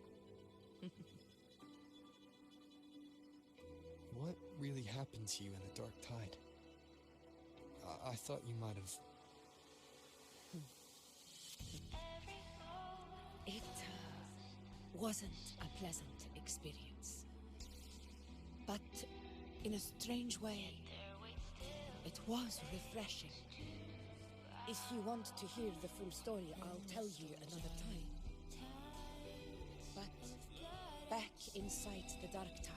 What really happened to you in the Dark Tide? I thought you might have... It wasn't a pleasant experience. But in a strange way, it was refreshing. If you want to hear the full story, I'll tell you another time. But back inside the Dark Tide,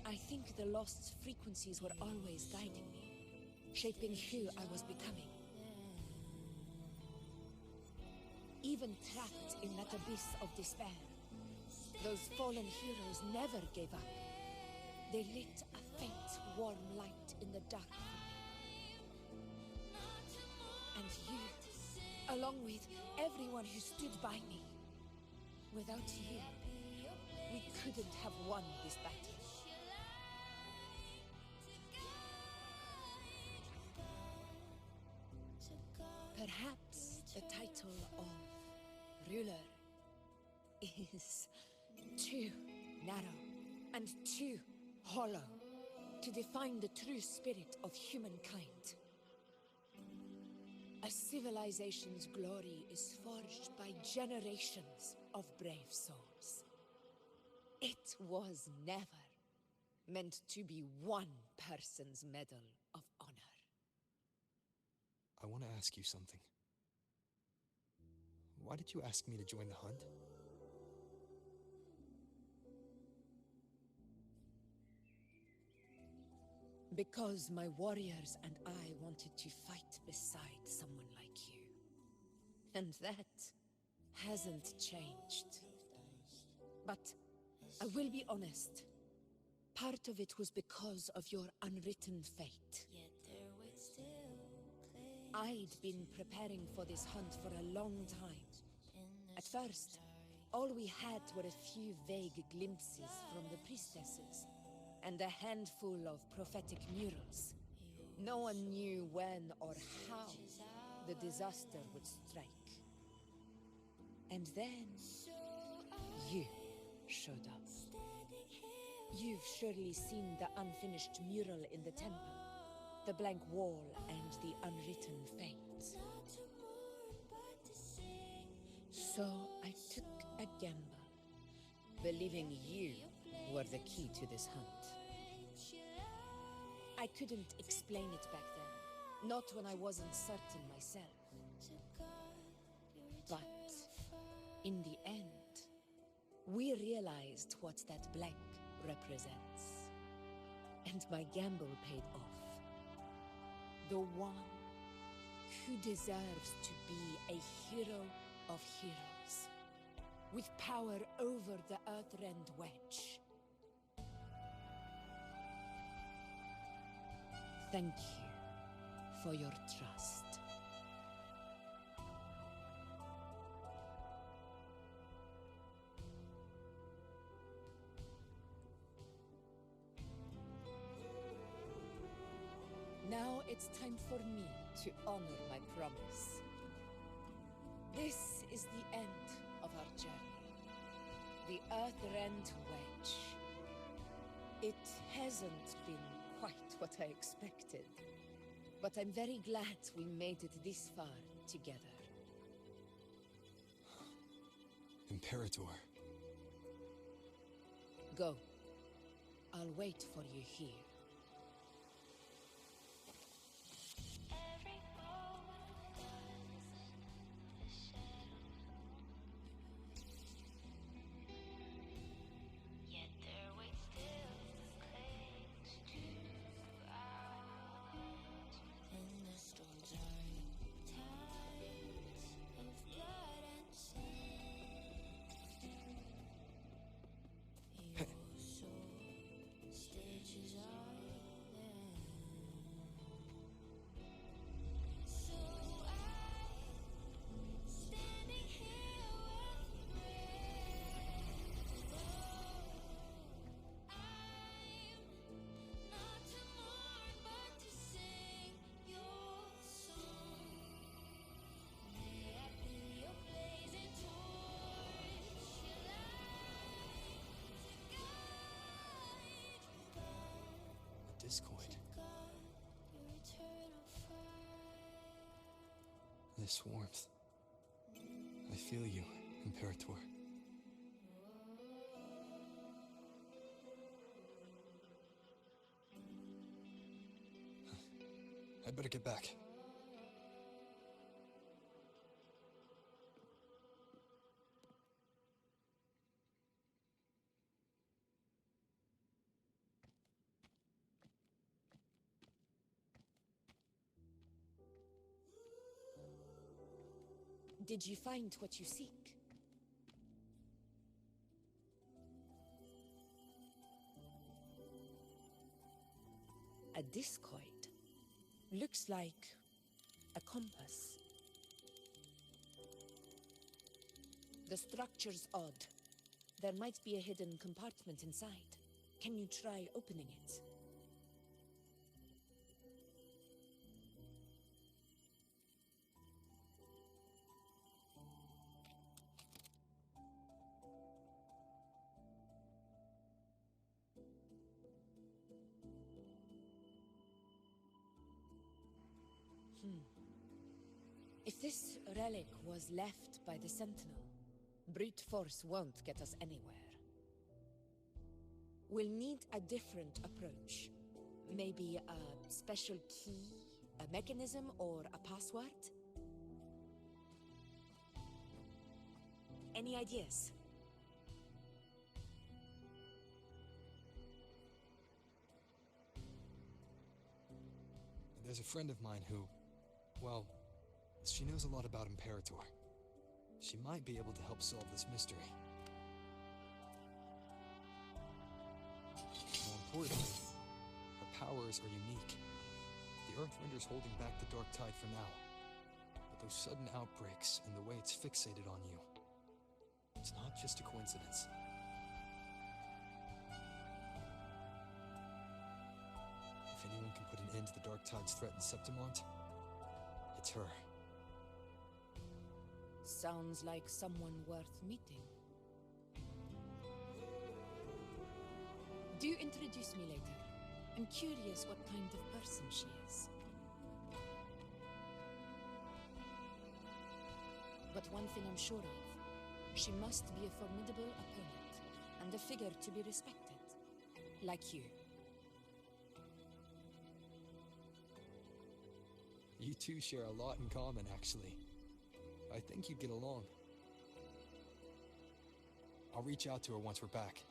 I think the lost frequencies were always guiding me, shaping who I was becoming. Even trapped in that abyss of despair, those fallen heroes never gave up. They lit a faint, warm light in the dark for me. And you, along with everyone who stood by me. Without you, we couldn't have won this battle. Perhaps the title of ruler is too narrow and too hollow to define the true spirit of humankind. A civilization's glory is forged by generations of brave souls. It was never meant to be one person's medal of honor. I want to ask you something. Why did you ask me to join the hunt? Because my warriors and I wanted to fight beside someone like you. And that hasn't changed. But I will be honest. Part of it was because of your unwritten fate. I'd been preparing for this hunt for a long time. At first, all we had were a few vague glimpses from the priestesses, and a handful of prophetic murals. No one knew when or how the disaster would strike. And then, you showed up. You've surely seen the unfinished mural in the temple, the blank wall and the unwritten fate. So I took a gamble, believing you were the key to this hunt. I couldn't explain it back then, not when I wasn't certain myself. But in the end, we realized what that blank represents. And my gamble paid off. The one who deserves to be a hero of heroes, with power over the Earthrend Wedge. Thank you for your trust. Now it's time for me to honor my promise. This is the end of our journey. The Earth-rent wedge. It hasn't been quite what I expected. But I'm very glad we made it this far together. Imperator. Go. I'll wait for you here. Discord. This warmth. I feel you, Imperator. I'd better get back. Did you find what you seek? A discoid. Looks like a compass. The structure's odd. There might be a hidden compartment inside. Can you try opening it? If this relic was left by the Sentinel, brute force won't get us anywhere. We'll need a different approach. Maybe a special key, a mechanism, or a password? Any ideas? There's a friend of mine who, well, she knows a lot about Imperator. She might be able to help solve this mystery. More importantly, her powers are unique. The Earthrender's holding back the Dark Tide for now. But those sudden outbreaks and the way it's fixated on you, it's not just a coincidence. If anyone can put an end to the Dark Tide's threat in Septimont, it's her. Sounds like someone worth meeting. Do introduce me later. I'm curious what kind of person she is. But one thing I'm sure of, she must be a formidable opponent, and a figure to be respected. Like you. You two share a lot in common, actually. I think you'd get along. I'll reach out to her once we're back.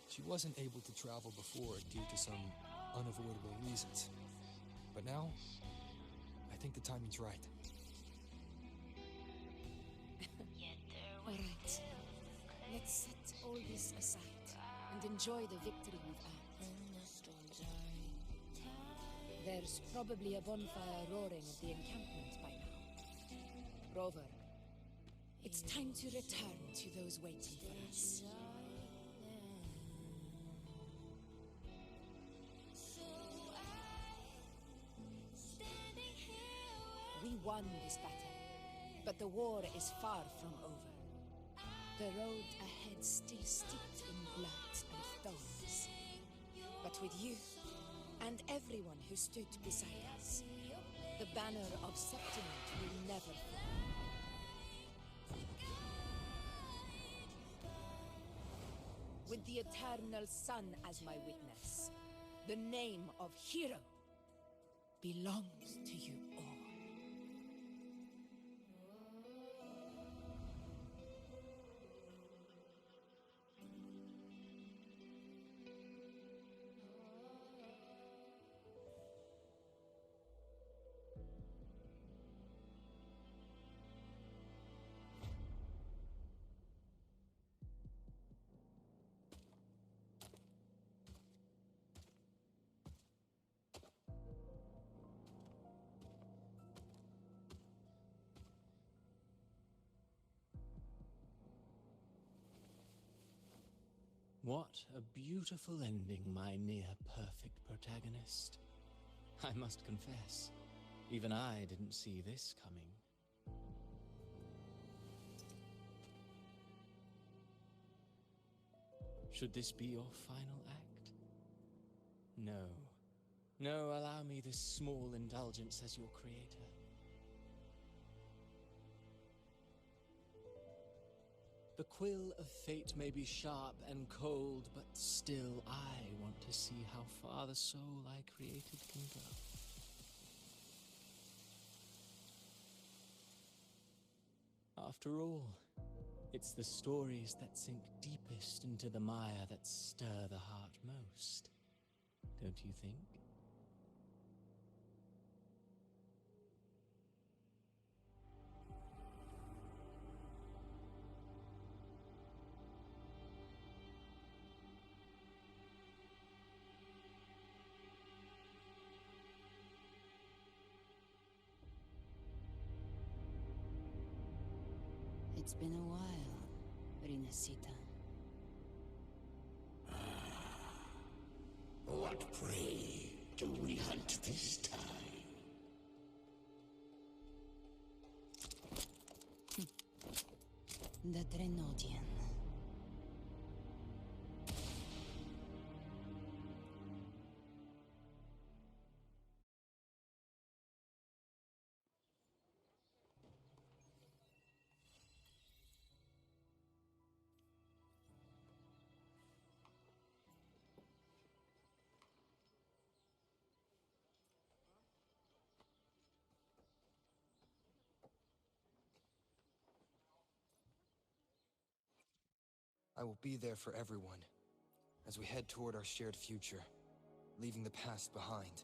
She wasn't able to travel before due to some unavoidable reasons. But now, I think the timing's right. Alright. Let's set all this aside and enjoy the victory we've had. There's probably a bonfire roaring at the encampment by now. Rover, it's time to return to those waiting for us. We won this battle, but the war is far from over. The road ahead still steeped in blood and thorns. But with you, and everyone who stood beside us, the banner of Septimont will never fall. With the eternal sun as my witness, the name of hero belongs to you all. What a beautiful ending, my near-perfect protagonist. I must confess, even I didn't see this coming. Should this be your final act? No. No, allow me this small indulgence as your creator. The quill of fate may be sharp and cold, but still I want to see how far the soul I created can go. After all, it's the stories that sink deepest into the mire that stir the heart most, don't you think? It's been a while, Rinasita. What prey do we hunt this time? The Drenodian. I will be there for everyone, as we head toward our shared future, leaving the past behind.